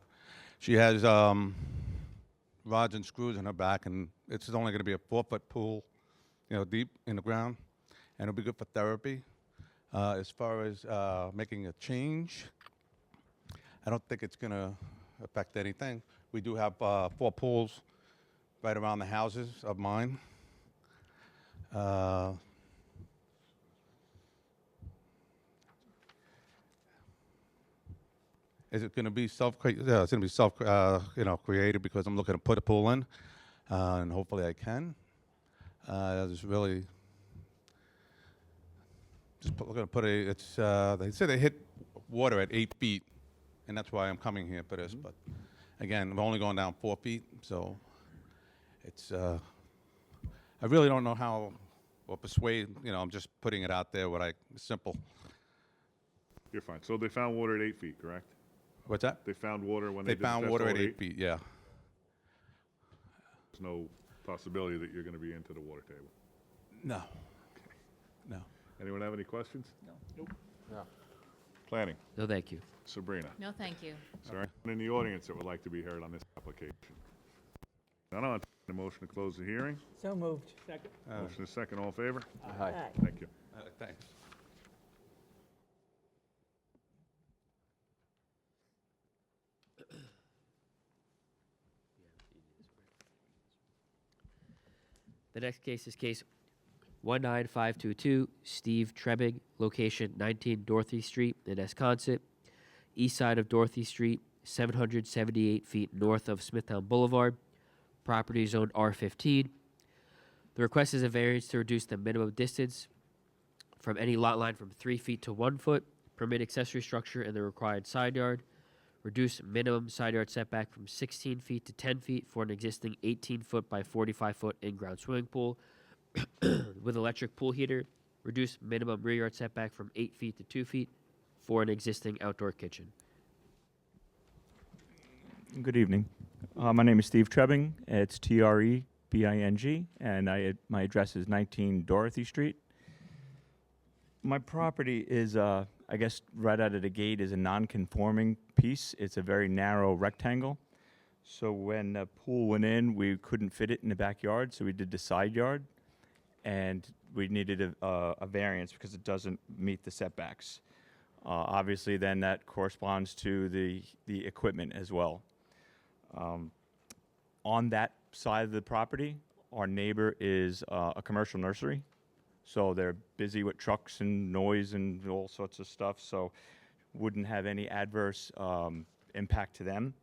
She has rods and screws in her back, and it's only going to be a 4-foot pool, deep in the ground, and it'll be good for therapy. As far as making a change, I don't think it's going to affect anything. We do have 4 pools right around the houses of mine. Is it going to be self-created? Yeah, it's going to be created because I'm looking to put a pool in, and hopefully I can. There's really just looking to put a. It's they say they hit water at 8 feet, and that's why I'm coming here for this. But again, I'm only going down 4 feet, so it's. I really don't know how or persuade. I'm just putting it out there. Simple. You're fine. So they found water at 8 feet, correct? What's that? They found water when They they did the found test water hole at 8 feet. Yeah. There's no possibility that you're going to be into the water table. No. No. Anyone have any questions? Nope. No. Planning. No, thank you. Sabrina. No, thank you. Is there anyone in the audience that would like to be heard on this application? None, I'll entertain a motion to close the hearing. So moved. Second. Motion is second, all in favor? Aye. Thank you. Thanks. The next case is case 19522, Steve Trebig, location 19 Dorothy Street in Esconset, east side of Dorothy Street 778 feet north of Smithtown Boulevard. Property zoned R15. The request is a variance to reduce the minimum distance from any lot line from 3 feet to 1 foot, permit accessory structure in the required side yard, reduce minimum side yard setback from 16 feet to 10 feet for an existing 18-foot by 45-foot in-ground swimming pool with electric pool heater, reduce minimum rear yard setback from 8 feet to 2 feet for an existing outdoor kitchen. Good evening. My name is Steve Trebbing. It's Trebing, and my address is 19 Dorothy Street. My property is, I guess, right out of the gate is a non-conforming piece. It's a very narrow rectangle. So when the pool went in, we couldn't fit it in the backyard, so we did the side yard, and we needed a variance because it doesn't meet the setbacks. Obviously, then that corresponds to the equipment as well. On that side of the property, our neighbor is a commercial nursery. So they're busy with trucks and noise and all sorts of stuff, so wouldn't have any adverse impact to them.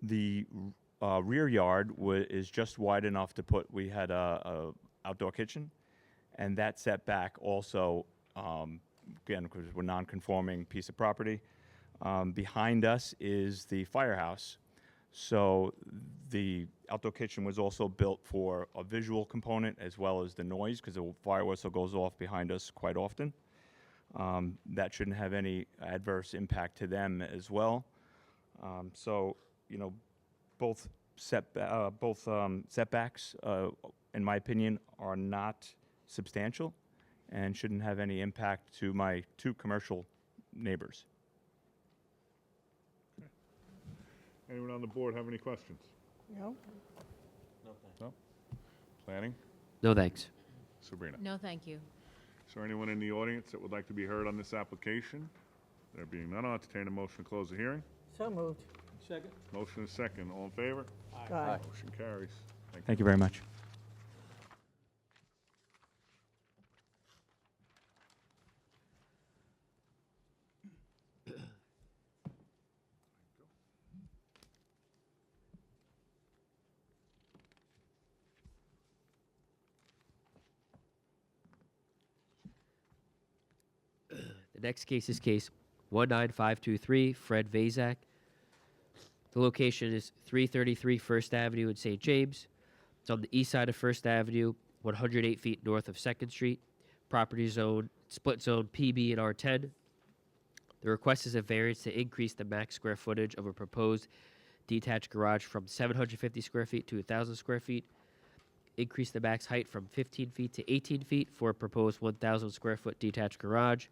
The rear yard is just wide enough to put, we had a outdoor kitchen, and that setback also, again, because we're non-conforming piece of property. Behind us is the firehouse. So the outdoor kitchen was also built for a visual component as well as the noise, because the fire whistle goes off behind us quite often. That shouldn't have any adverse impact to them as well. So, you know, both setbacks, in my opinion, are not substantial and shouldn't have any impact to my two commercial neighbors. Anyone on the board have any questions? No? No? Planning? No thanks. Sabrina? No, thank you. Is there anyone in the audience that would like to be heard on this application? There being none, I'll entertain a motion to close the hearing. So moved. Second? Motion is second. All in favor? Aye. Motion carries. Thank you. Thank you very much. The next case is case 19523, Fred Vazak. The location is 333 First Avenue in St. James. It's on the east side of First Avenue, 108 feet north of 2nd Street. Property zone, split zone PB and R10. The request is a variance to increase the max square footage of a proposed detached garage from 750 square feet to 1,000 square feet. Increase the max height from 15 feet to 18 feet for a proposed 1,000 square foot detached garage.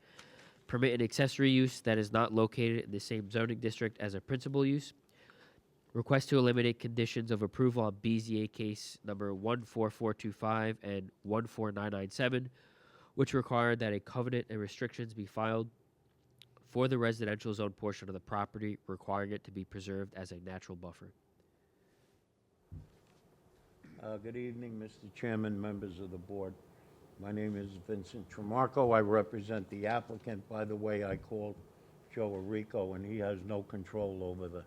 Permit an accessory use that is not located in the same zoning district as a principal use. Request to eliminate conditions of approval on BZA case number 14425 and 14997, which require that a covenant and restrictions be filed for the residential zone portion of the property, requiring it to be preserved as a natural buffer. Good evening, Mr. Chairman, members of the board. My name is Vincent Tremarco. I represent the applicant. By the way, I called Joe Arrico, and he has no control over the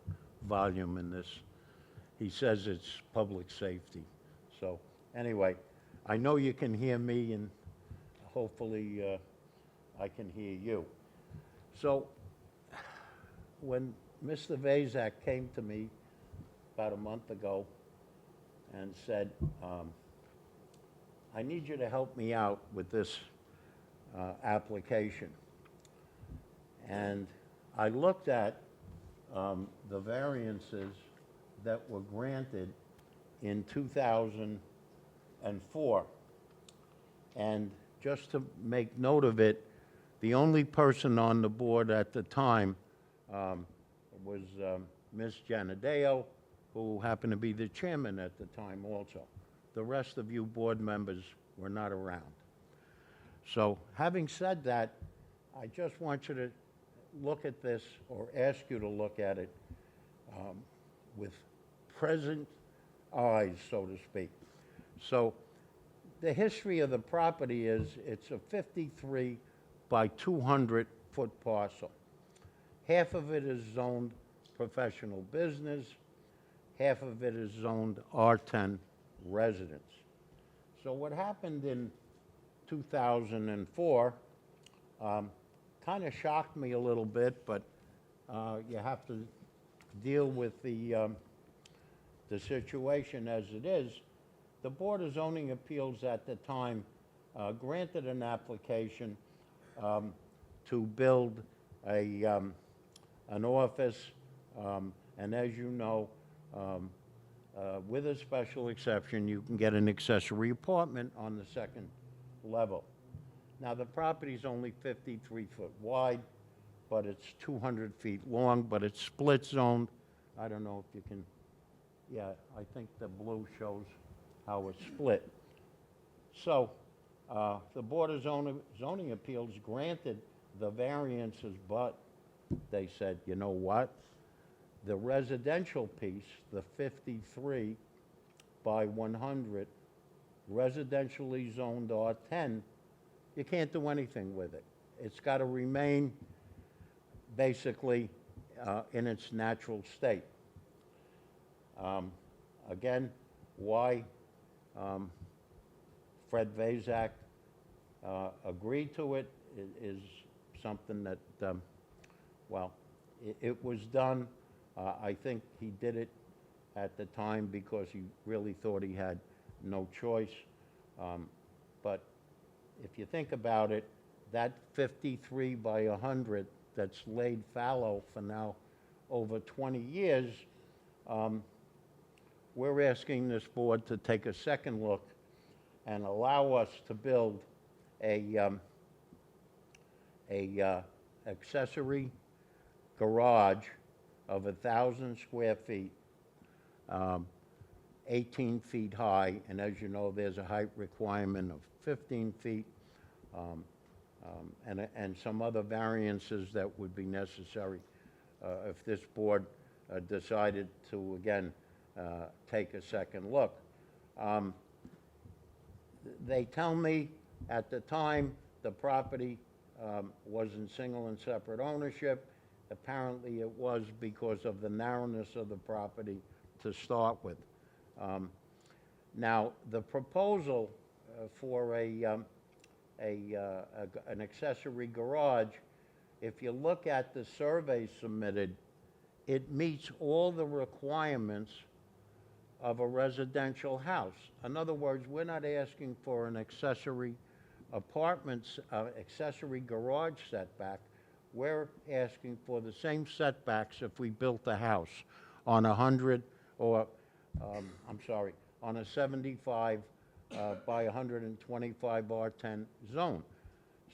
volume in this. He says it's public safety. So anyway, I know you can hear me, and hopefully I can hear you. So when Mr. Vazak came to me about a month ago and said, I need you to help me out with this application. And I looked at the variances that were granted in 2004. And just to make note of it, the only person on the board at the time was Ms. Janadeo, who happened to be the chairman at the time also. The rest of you board members were not around. So having said that, I just want you to look at this, or ask you to look at it with present eyes, so to speak. So the history of the property is it's a 53 by 200 foot parcel. Half of it is zoned professional business. Half of it is zoned R10 residence. So what happened in 2004 kind of shocked me a little bit, but you have to deal with the situation as it is. The Board of Zoning Appeals at the time granted an application to build an office, and as you know, with a special exception, you can get an accessory apartment on the second level. Now, the property's only 53 foot wide, but it's 200 feet long, but it's split zoned. I don't know if you can, yeah, I think the blue shows how it's split. So, the Board of Zoning Appeals granted the variances, but they said, you know what? The residential piece, the 53 by 100, residentially zoned R10, you can't do anything with it. It's got to remain basically in its natural state. Again, why Fred Vazak agreed to it is something that, well, it was done. I think he did it at the time because he really thought he had no choice. But if you think about it, that 53 by 100 that's laid fallow for now over 20 years, we're asking this board to take a second look and allow us to build a accessory garage of 1,000 square feet, 18 feet high, and as you know, there's a height requirement of 15 feet, and some other variances that would be necessary if this board decided to, again, take a second look. They tell me at the time the property was in single and separate ownership. Apparently it was because of the narrowness of the property to start with. Now, the proposal for an accessory garage, if you look at the survey submitted, it meets all the requirements of a residential house. In other words, we're not asking for an accessory apartments, accessory garage setback. We're asking for the same setbacks if we built a house on 100 or, I'm sorry, on a 75 by 125 R10 zone.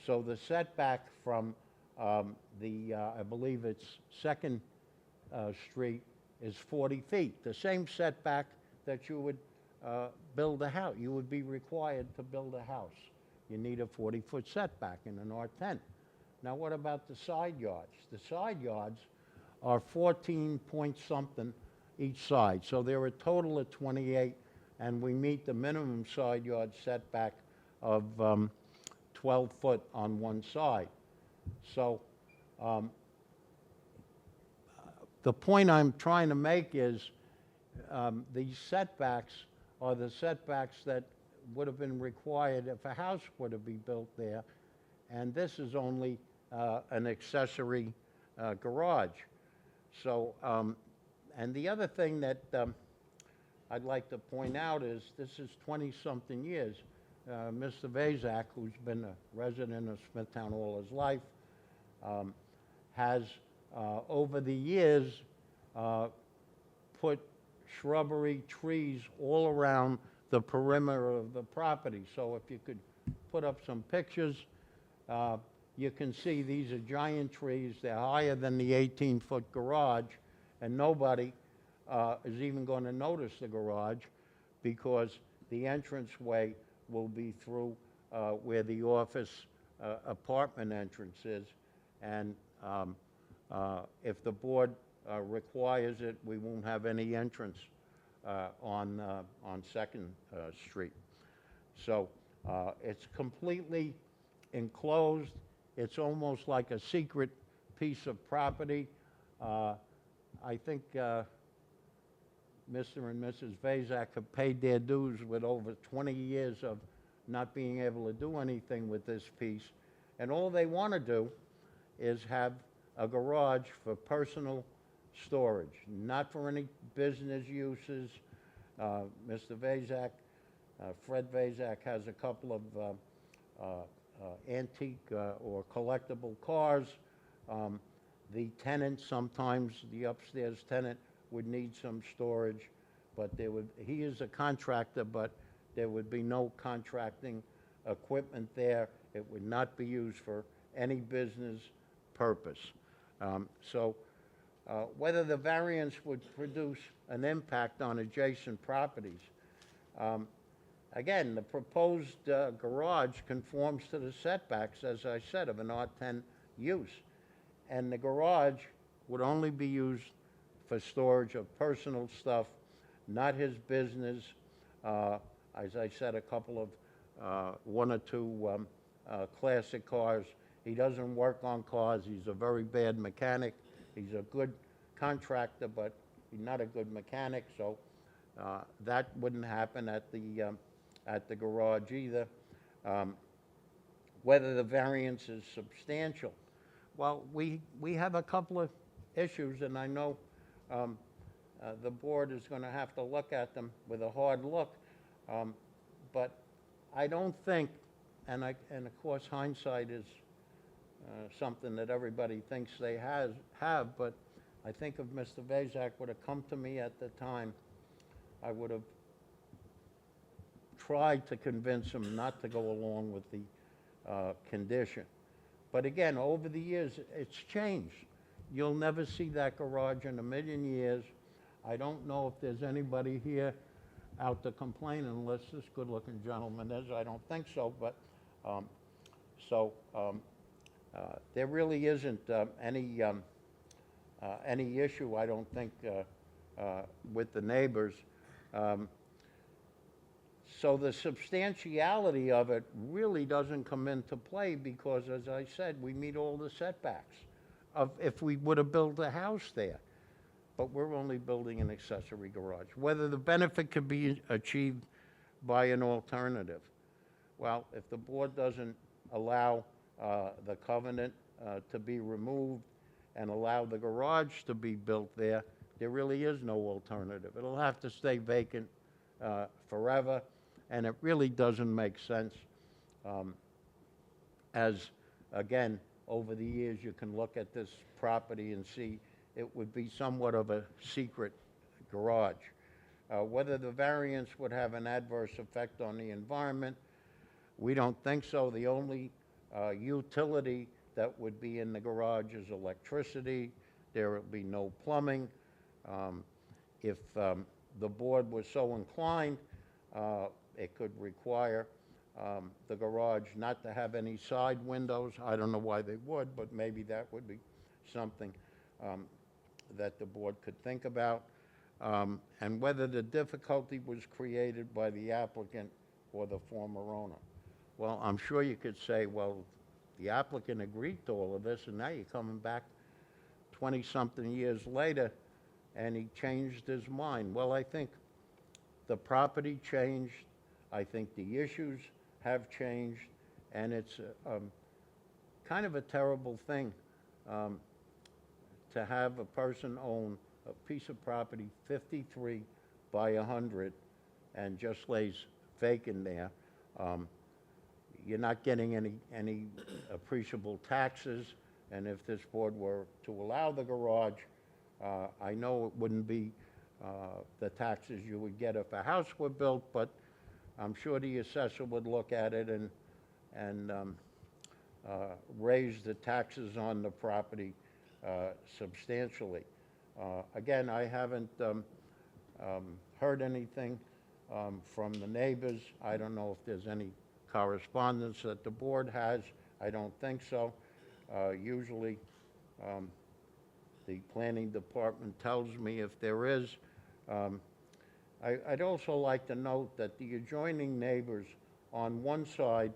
So the setback from I believe it's 2nd Street is 40 feet. The same setback that you would build a house. You would be required to build a house. You need a 40-foot setback in an R10. Now, what about the side yards? The side yards are 14 point something each side. So they're a total of 28, and we meet the minimum side yard setback of 12 foot on one side. So the point I'm trying to make is these setbacks are the setbacks that would have been required if a house were to be built there, and this is only an accessory garage. So, and the other thing that I'd like to point out is this is 20-something years. Mr. Vazak, who's been a resident of Smithtown all his life, has over the years put shrubbery, trees all around the perimeter of the property. So if you could put up some pictures, you can see these are giant trees. They're higher than the 18-foot garage, and nobody is even going to notice the garage because the entranceway will be through where the office apartment entrance is. And if the board requires it, we won't have any entrance on 2nd Street. So it's completely enclosed. It's almost like a secret piece of property. I think Mr. and Mrs. Vazak have paid their dues with over 20 years of not being able to do anything with this piece. And all they want to do is have a garage for personal storage, not for any business uses. Mr. Vazak, Fred Vazak, has a couple of antique or collectible cars. The tenant, sometimes the upstairs tenant, would need some storage, but he is a contractor, but there would be no contracting equipment there. It would not be used for any business purpose. Whether the variance would produce an impact on adjacent properties, again, the proposed garage conforms to the setbacks, as I said, of an R10 use. And the garage would only be used for storage of personal stuff, not his business. As I said, a couple of, one or two classic cars. He doesn't work on cars. He's a very bad mechanic. He's a good contractor, but he's not a good mechanic, so that wouldn't happen at the garage either. Whether the variance is substantial. Well, we have a couple of issues, and I know the board is going to have to look at them with a hard look, but I don't think, and of course hindsight is something that everybody thinks they have, but I think if Mr. Vazak would have come to me at the time, I would have tried to convince him not to go along with the condition. But again, over the years, it's changed. You'll never see that garage in a million years. I don't know if there's anybody here out to complain unless this good-looking gentleman is. I don't think so, but there really isn't any issue, I don't think, with the neighbors. So the substantiality of it really doesn't come into play because, as I said, we meet all the setbacks of if we would have built a house there. But we're only building an accessory garage. Whether the benefit could be achieved by an alternative. Well, if the board doesn't allow the covenant to be removed and allow the garage to be built there, there really is no alternative. It'll have to stay vacant forever, and it really doesn't make sense. As, again, over the years, you can look at this property and see it would be somewhat of a secret garage. Whether the variance would have an adverse effect on the environment, we don't think so. The only utility that would be in the garage is electricity. There will be no plumbing. If the board was so inclined, it could require the garage not to have any side windows. I don't know why they would, but maybe that would be something that the board could think about. And whether the difficulty was created by the applicant or the former owner. Well, I'm sure you could say, well, the applicant agreed to all of this, and now you're coming back 20-something years later, and he changed his mind. Well, I think the property changed. I think the issues have changed, and it's kind of a terrible thing to have a person own a piece of property 53 by 100 and just lays vacant there. You're not getting any appreciable taxes, and if this board were to allow the garage, I know it wouldn't be the taxes you would get if a house were built, but I'm sure the assessor would look at it and raise the taxes on the property substantially. Again, I haven't heard anything from the neighbors. I don't know if there's any correspondence that the board has. I don't think so. Usually, the planning department tells me if there is. I'd also like to note that the adjoining neighbors, on one side,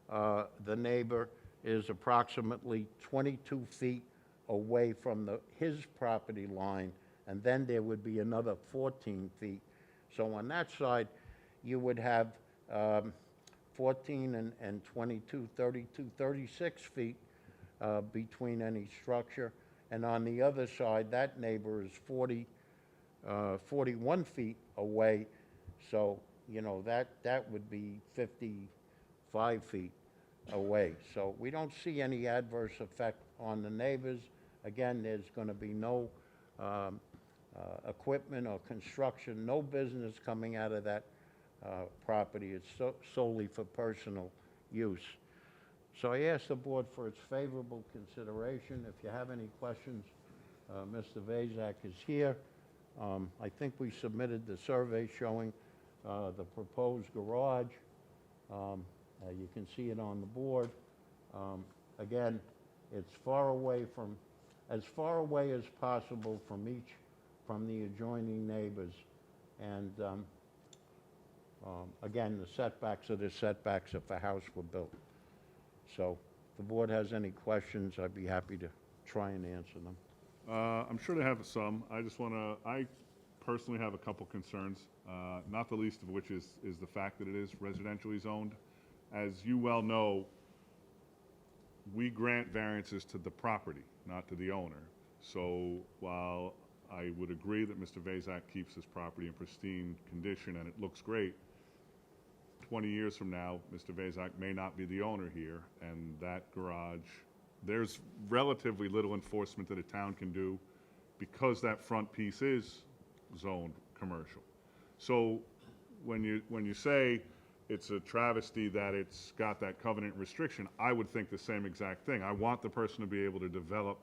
the neighbor is approximately 22 feet away from his property line, and then there would be another 14 feet. So on that side, you would have 14 and 22, 32, 36 feet between any structure. And on the other side, that neighbor is 41 feet away. So, you know, that would be 55 feet away. So we don't see any adverse effect on the neighbors. Again, there's going to be no equipment or construction, no business coming out of that property. It's solely for personal use. So I ask the board for its favorable consideration. If you have any questions, Mr. Vazak is here. I think we submitted the survey showing the proposed garage. You can see it on the board. Again, it's as far away as possible from the adjoining neighbors. And again, the setbacks are the setbacks if a house were built. So if the board has any questions, I'd be happy to try and answer them. I'm sure they have some. I personally have a couple concerns, not the least of which is the fact that it is residentially zoned. As you well know, we grant variances to the property, not to the owner. So while I would agree that Mr. Vazak keeps his property in pristine condition and it looks great, 20 years from now, Mr. Vazak may not be the owner here, and that garage, there's relatively little enforcement that a town can do because that front piece is zoned commercial. So when you say it's a travesty that it's got that covenant restriction, I would think the same exact thing. I want the person to be able to develop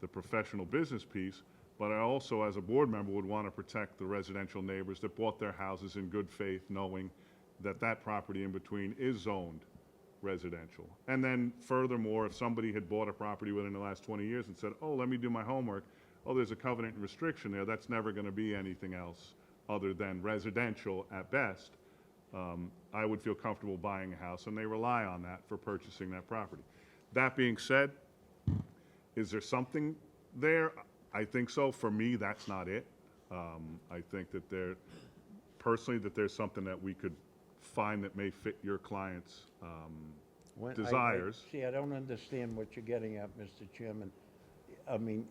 the professional business piece, but I also, as a board member, would want to protect the residential neighbors that bought their houses in good faith, knowing that that property in between is zoned residential. And then furthermore, if somebody had bought a property within the last 20 years and said, oh, let me do my homework, oh, there's a covenant and restriction there, that's never going to be anything else other than residential at best, I would feel comfortable buying a house, and they rely on that for purchasing that property. That being said, is there something there? I think so. For me, that's not it. I think that personally, that there's something that we could find that may fit your client's desires. See, I don't understand what you're getting at, Mr. Chairman. I mean,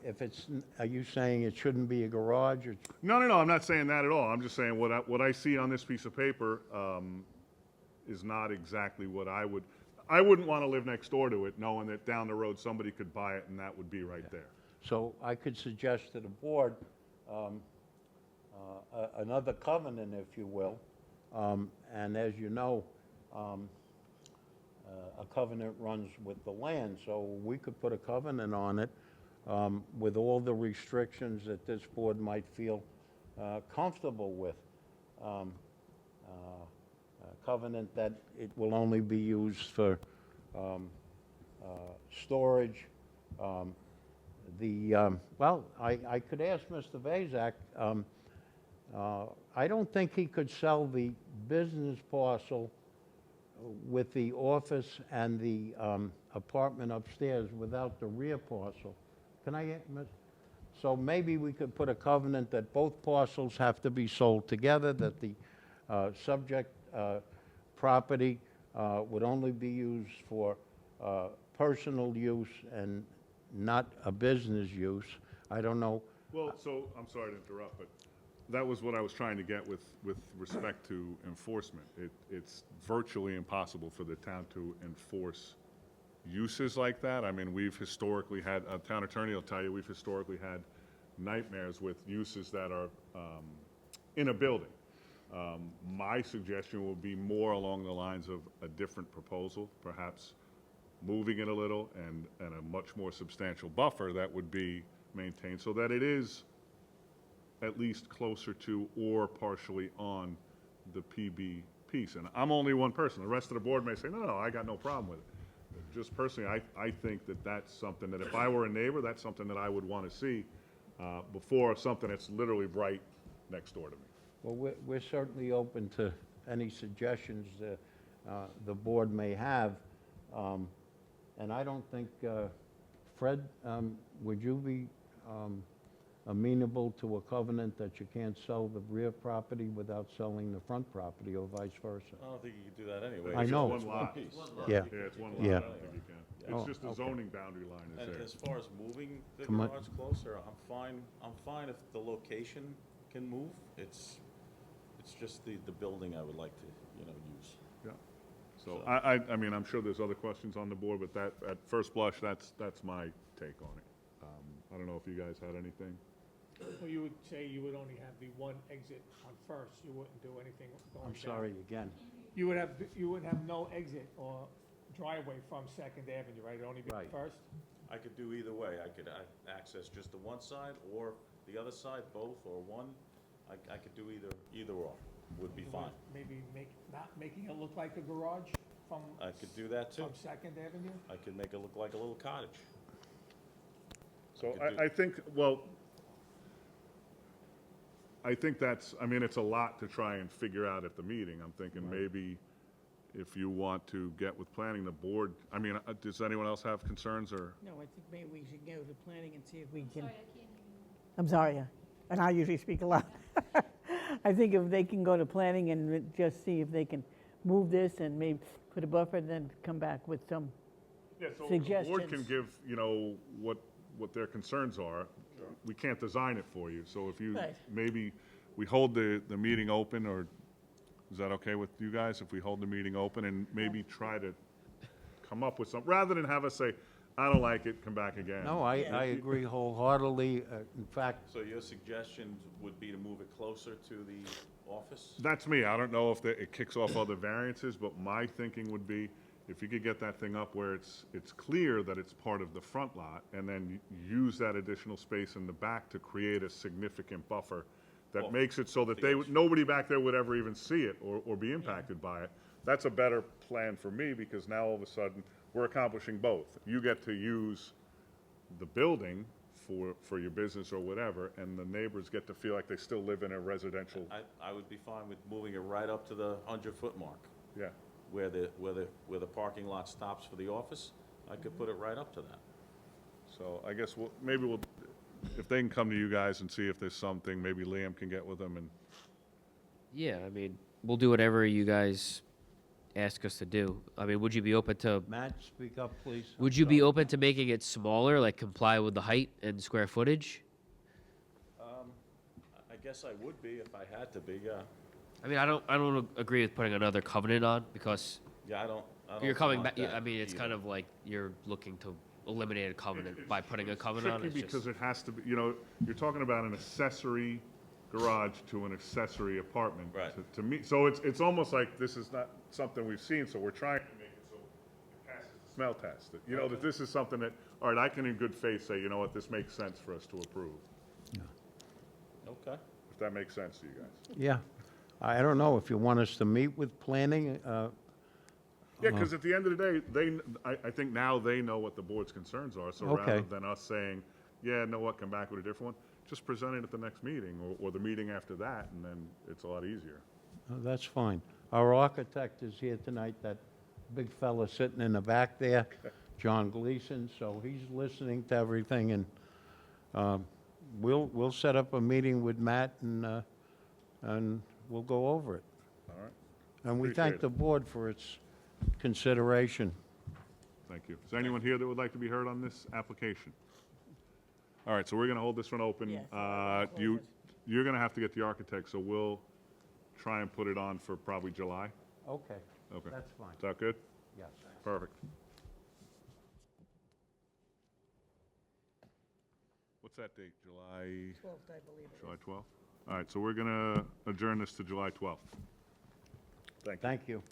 are you saying it shouldn't be a garage or? No, I'm not saying that at all. I'm just saying what I see on this piece of paper is not exactly what I wouldn't want to live next door to it, knowing that down the road somebody could buy it and that would be right there. So I could suggest to the board another covenant, if you will. And as you know, a covenant runs with the land, so we could put a covenant on it with all the restrictions that this board might feel comfortable with. A covenant that it will only be used for storage. Well, I could ask Mr. Vazak, I don't think he could sell the business parcel with the office and the apartment upstairs without the rear parcel. Can I, so maybe we could put a covenant that both parcels have to be sold together, that the subject property would only be used for personal use and not a business use. I don't know. Well, so, I'm sorry to interrupt, but that was what I was trying to get with respect to enforcement. It's virtually impossible for the town to enforce uses like that. I mean, we've historically had, a town attorney will tell you, we've historically had nightmares with uses that are in a building. My suggestion would be more along the lines of a different proposal, perhaps moving it a little and a much more substantial buffer that would be maintained so that it is at least closer to or partially on the PB piece. And I'm only one person. The rest of the board may say, no, I got no problem with it. Just personally, I think that that's something that if I were a neighbor, that's something that I would want to see before something that's literally right next door to me. Well, we're certainly open to any suggestions the board may have. And I don't think, Fred, would you be amenable to a covenant that you can't sell the rear property without selling the front property or vice versa. I don't think you can do that anyway. I It's know. one lot. piece. Yeah. Yeah, it's one lot. Yeah. I don't think you can. Oh, It's just the okay. zoning boundary line is And there. as far as moving the Come on. garage closer, I'm fine if the location can move. It's just the building I would like to, use. Yeah. So I mean, I'm sure there's other questions on the board, but that, at first blush, that's my take on it. I don't know if you guys had anything. Well, you would say you would only have the one exit on First, you wouldn't do anything going down. I'm sorry again. You would have no exit or driveway from Second Avenue, right? It'd only be Right. First? I could do either way. I could access just the one side or the other side, both or one. I could do either or, would be You fine. want Maybe not making it look like a garage from, I could do that too. from Second Avenue? I could make it look like a little cottage. So could do- I think, well, I think that's, I mean, it's a lot to try and figure out at the meeting. I'm thinking maybe if you want to get with planning the board, I mean, does anyone else have concerns or? No, I think maybe we should go to planning and see if we can. I'm sorry, and I usually speak a lot. I think if they can go to planning and just see if they can move this and maybe put a buffer, then come back with some. Yeah, so the board can Suggestions. give, what their concerns are. We can't design it for you, so if you, Right. maybe we hold the meeting open, or is that okay with you guys, if we hold the meeting open and maybe try to come up with some, rather than have us say, I don't like it, come back again. No, I agree wholeheartedly. In fact, So your suggestion would be to move it closer to the office? That's me. I don't know if it kicks off other variances, but my thinking would be, if you could get that thing up where it's clear that it's part of the front lot, and then use that additional space in the back to create a significant buffer that Off- makes it so that the edge. nobody back there would ever even see it or be impacted by it. That's a better plan for me, because now all of a sudden, we're accomplishing both. You get to use the building for your business or whatever, and the neighbors get to feel like they still live in a residential, I would be fine with moving it right up to the 100-foot mark, yeah. where the parking lot stops for the office. I could put it right up to that. So I guess maybe we'll, if they can come to you guys and see if there's something, maybe Liam can get with them and, Yeah, I mean, we'll do whatever you guys ask us to do. I mean, would you be open to, Matt, speak up, please. would you be open to making it smaller, like comply with the height and square footage? I guess I would be if I had to be, yeah. I mean, I don't agree with putting another covenant on, because Yeah, I don't you're coming want back, that I mean, it's either. kind of like you're looking to eliminate a covenant by putting a covenant on. tricky It's because just, it has to be, you're talking about an accessory garage to an accessory apartment. Right. To me, so it's almost like this is not something we've seen, so we're trying to make it so it passes the smell test. That this is something that, all right, I can in good faith say, you know what, this makes sense for us to approve, Okay. if that makes sense to you guys. Yeah. I don't know if you want us to meet with planning. Yeah, because at the end of the day, I think now they know what the board's concerns are, so rather Okay. than us saying, yeah, know what, come back with a different one, just present it at the next meeting, or the meeting after that, and then it's a lot easier. That's fine. Our architect is here tonight, that big fella sitting in the back there, John Gleason, so he's listening to everything, and we'll set up a meeting with Matt, and we'll go over it. All right, And we Appreciate thank it. the board for its consideration. thank you. Is there anyone here that would like to be heard on this application? All right, so we're gonna hold this one open. Yes, I'll close it. You're gonna have to get the architect, so we'll try and put it on for probably July. Okay, Okay. that's fine, Is that good? yes. Perfect. What's that date? July 12th, I believe it is. July 12th? All right, so we're gonna adjourn this to July 12th. Thank you. Thank you.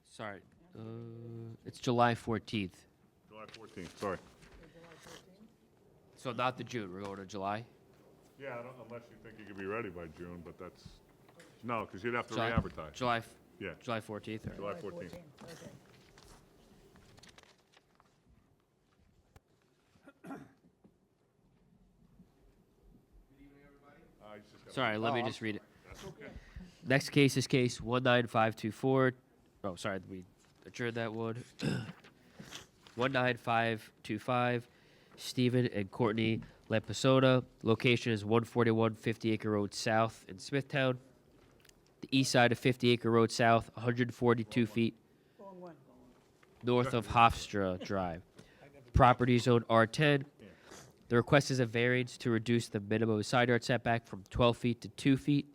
sorry, it's July 14th. July 14th, sorry. So not the June, we're going to July? Yeah, unless you think you could be ready by June, but that's, no, because you'd have to July- re-advertise. Yeah, July 14th, all right. July 14th. Okay. He's just got- Sorry, let me just read it. Next case is case 19524. Oh, sorry, we adjourned that one. 19525, Stephen and Courtney Lampisona. Location is 141 50 Acre Road South in Smithtown. The east side of 50 Acre Road South, 142 feet north of Hofstra Drive. Property zone R10. The request is a variance to reduce the minimum side yard setback from 12 feet to 2 feet.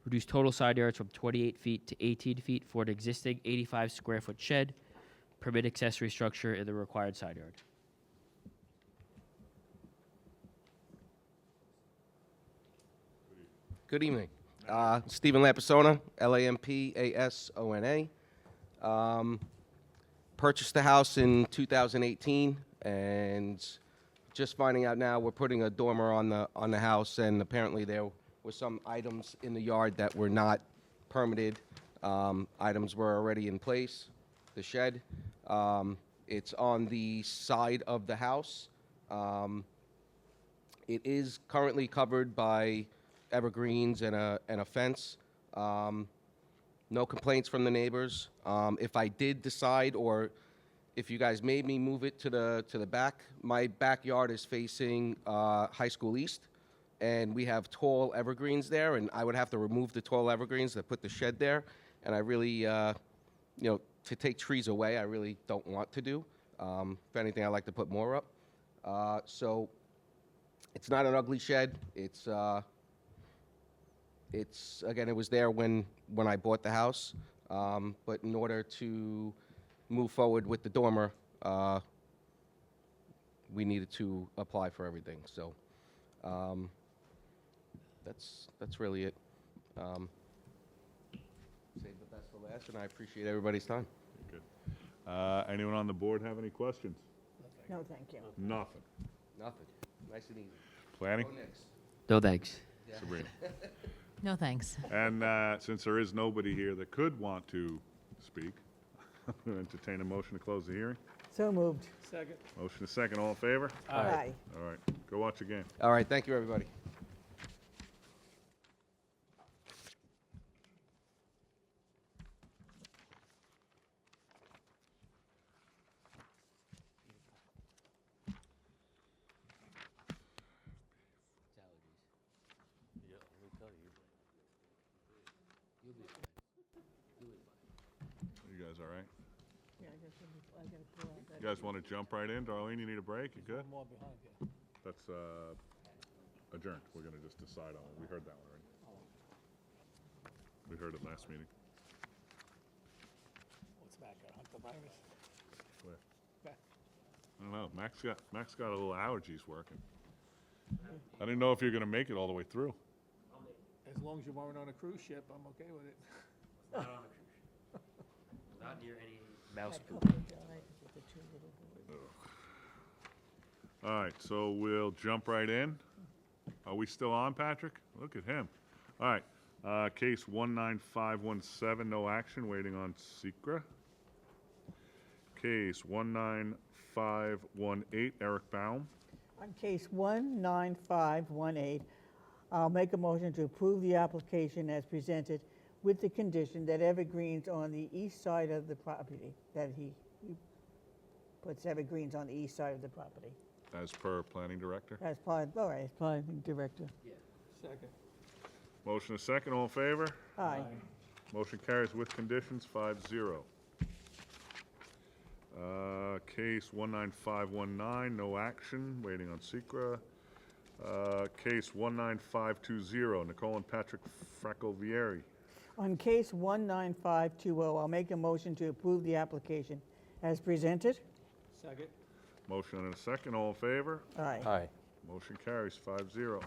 Reduce total side yards from 28 feet to 18 feet for an existing 85 square foot shed. Permit accessory structure in the required side yard. Good evening. Stephen Lampisona, Lampasona. Purchased the house in 2018, and just finding out now we're putting a dormer on the house, and apparently there were some items in the yard that were not permitted. Items were already in place. The shed, it's on the side of the house. It is currently covered by evergreens and a fence. No complaints from the neighbors. If I did decide, or if you guys made me move it to the back, my backyard is facing High School East, and we have tall evergreens there, and I would have to remove the tall evergreens to put the shed there, and I really, to take trees away, I really don't want to do. If anything, I like to put more up. So it's not an ugly shed. It's again, it was there when I bought the house, but in order to move forward with the dormer, we needed to apply for everything. So that's really it. Save the best for last, and I appreciate everybody's time. Good. Anyone on the board have any questions? No, thank you. Nothing. Nothing. Nice and easy. Planning? Go next. No thanks. Sabrina. No, thanks. And since there is nobody here that could want to speak, I'm going to entertain a motion to close the hearing. So moved. Second. Motion is second. All in favor? Aye. All right. Go watch the game. All right. Thank you, everybody. You guys all right? Yeah, I gotta pull out that. You guys want to jump right in? Darlene, you need a break? You good? One more behind you. That's adjourned. We're going to just decide on it. We heard that one already. We heard it last meeting. What's back, Hunter-virus? Where? Back. I don't know. Max got a little allergies working. I didn't know if you're going to make it all the way through. As long as you weren't on a cruise ship, I'm okay with it. Not near any mouse poop. All right, so we'll jump right in. Are we still on, Patrick? Look at him. All right, case 19517, no action, waiting on SECRA. Case 19518, Eric Baum. On case 19518, I'll make a motion to approve the application as presented with the condition that evergreens on the east side of the property, that he puts evergreens on the east side of the property. As per planning director. As part, all right, as planning director. Second. Motion is second, all in favor? Aye. Motion carries with conditions, 5-0. Case 19519, no action, waiting on SECRA. Case 19520, Nicole and Patrick Fraccovieri. On case 19520, I'll make a motion to approve the application as presented. Second. Motion and a second, all in favor? Aye. Aye. Motion carries, 5-0.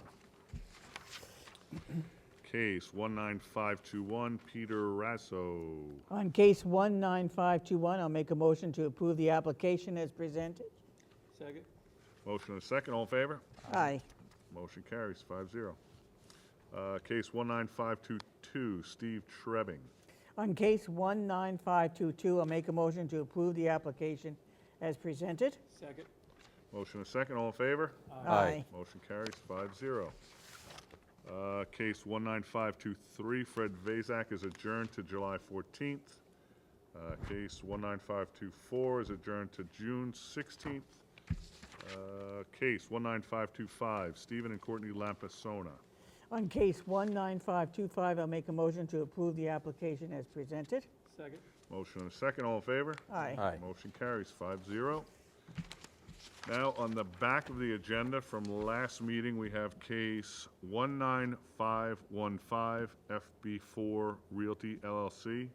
Case 19521, Peter Rasso. On case 19521, I'll make a motion to approve the application as presented. Second. Motion and a second, all in favor? Aye. Motion carries, 5-0. Case 19522, Steve Trebbing. On case 19522, I'll make a motion to approve the application as presented. Second. Motion and a second, all in favor? Aye. Motion carries, 5-0. Case 19523, Fred Vazak is adjourned to July 14th. Case 19524 is adjourned to June 16th. Case 19525, Stephen and Courtney Lampasona. On case 19525, I'll make a motion to approve the application as presented. Second. Motion and a second, all in favor? Aye. Aye. Motion carries 5-0. Now, on the back of the agenda from last meeting, we have case 19515, FB4 Realty LLC.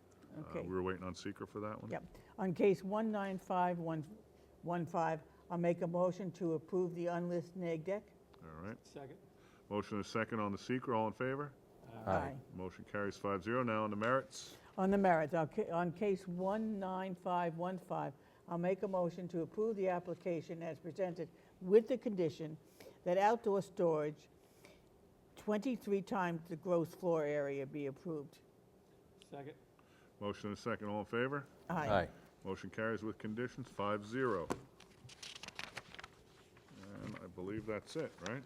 Okay. We were waiting on seeker for that one. Yep. On case 19515, I'll make a motion to approve the unlisted neg deck. All right. Second. Motion and a second on the seeker, all in favor? Aye. Motion carries 5-0. Now on the merits. On the merits, on case 19515, I'll make a motion to approve the application as presented with the condition that outdoor storage 23 times the gross floor area be approved. Second. Motion and a second, all in favor? Aye. Motion carries with conditions 5-0. And I believe that's it, right?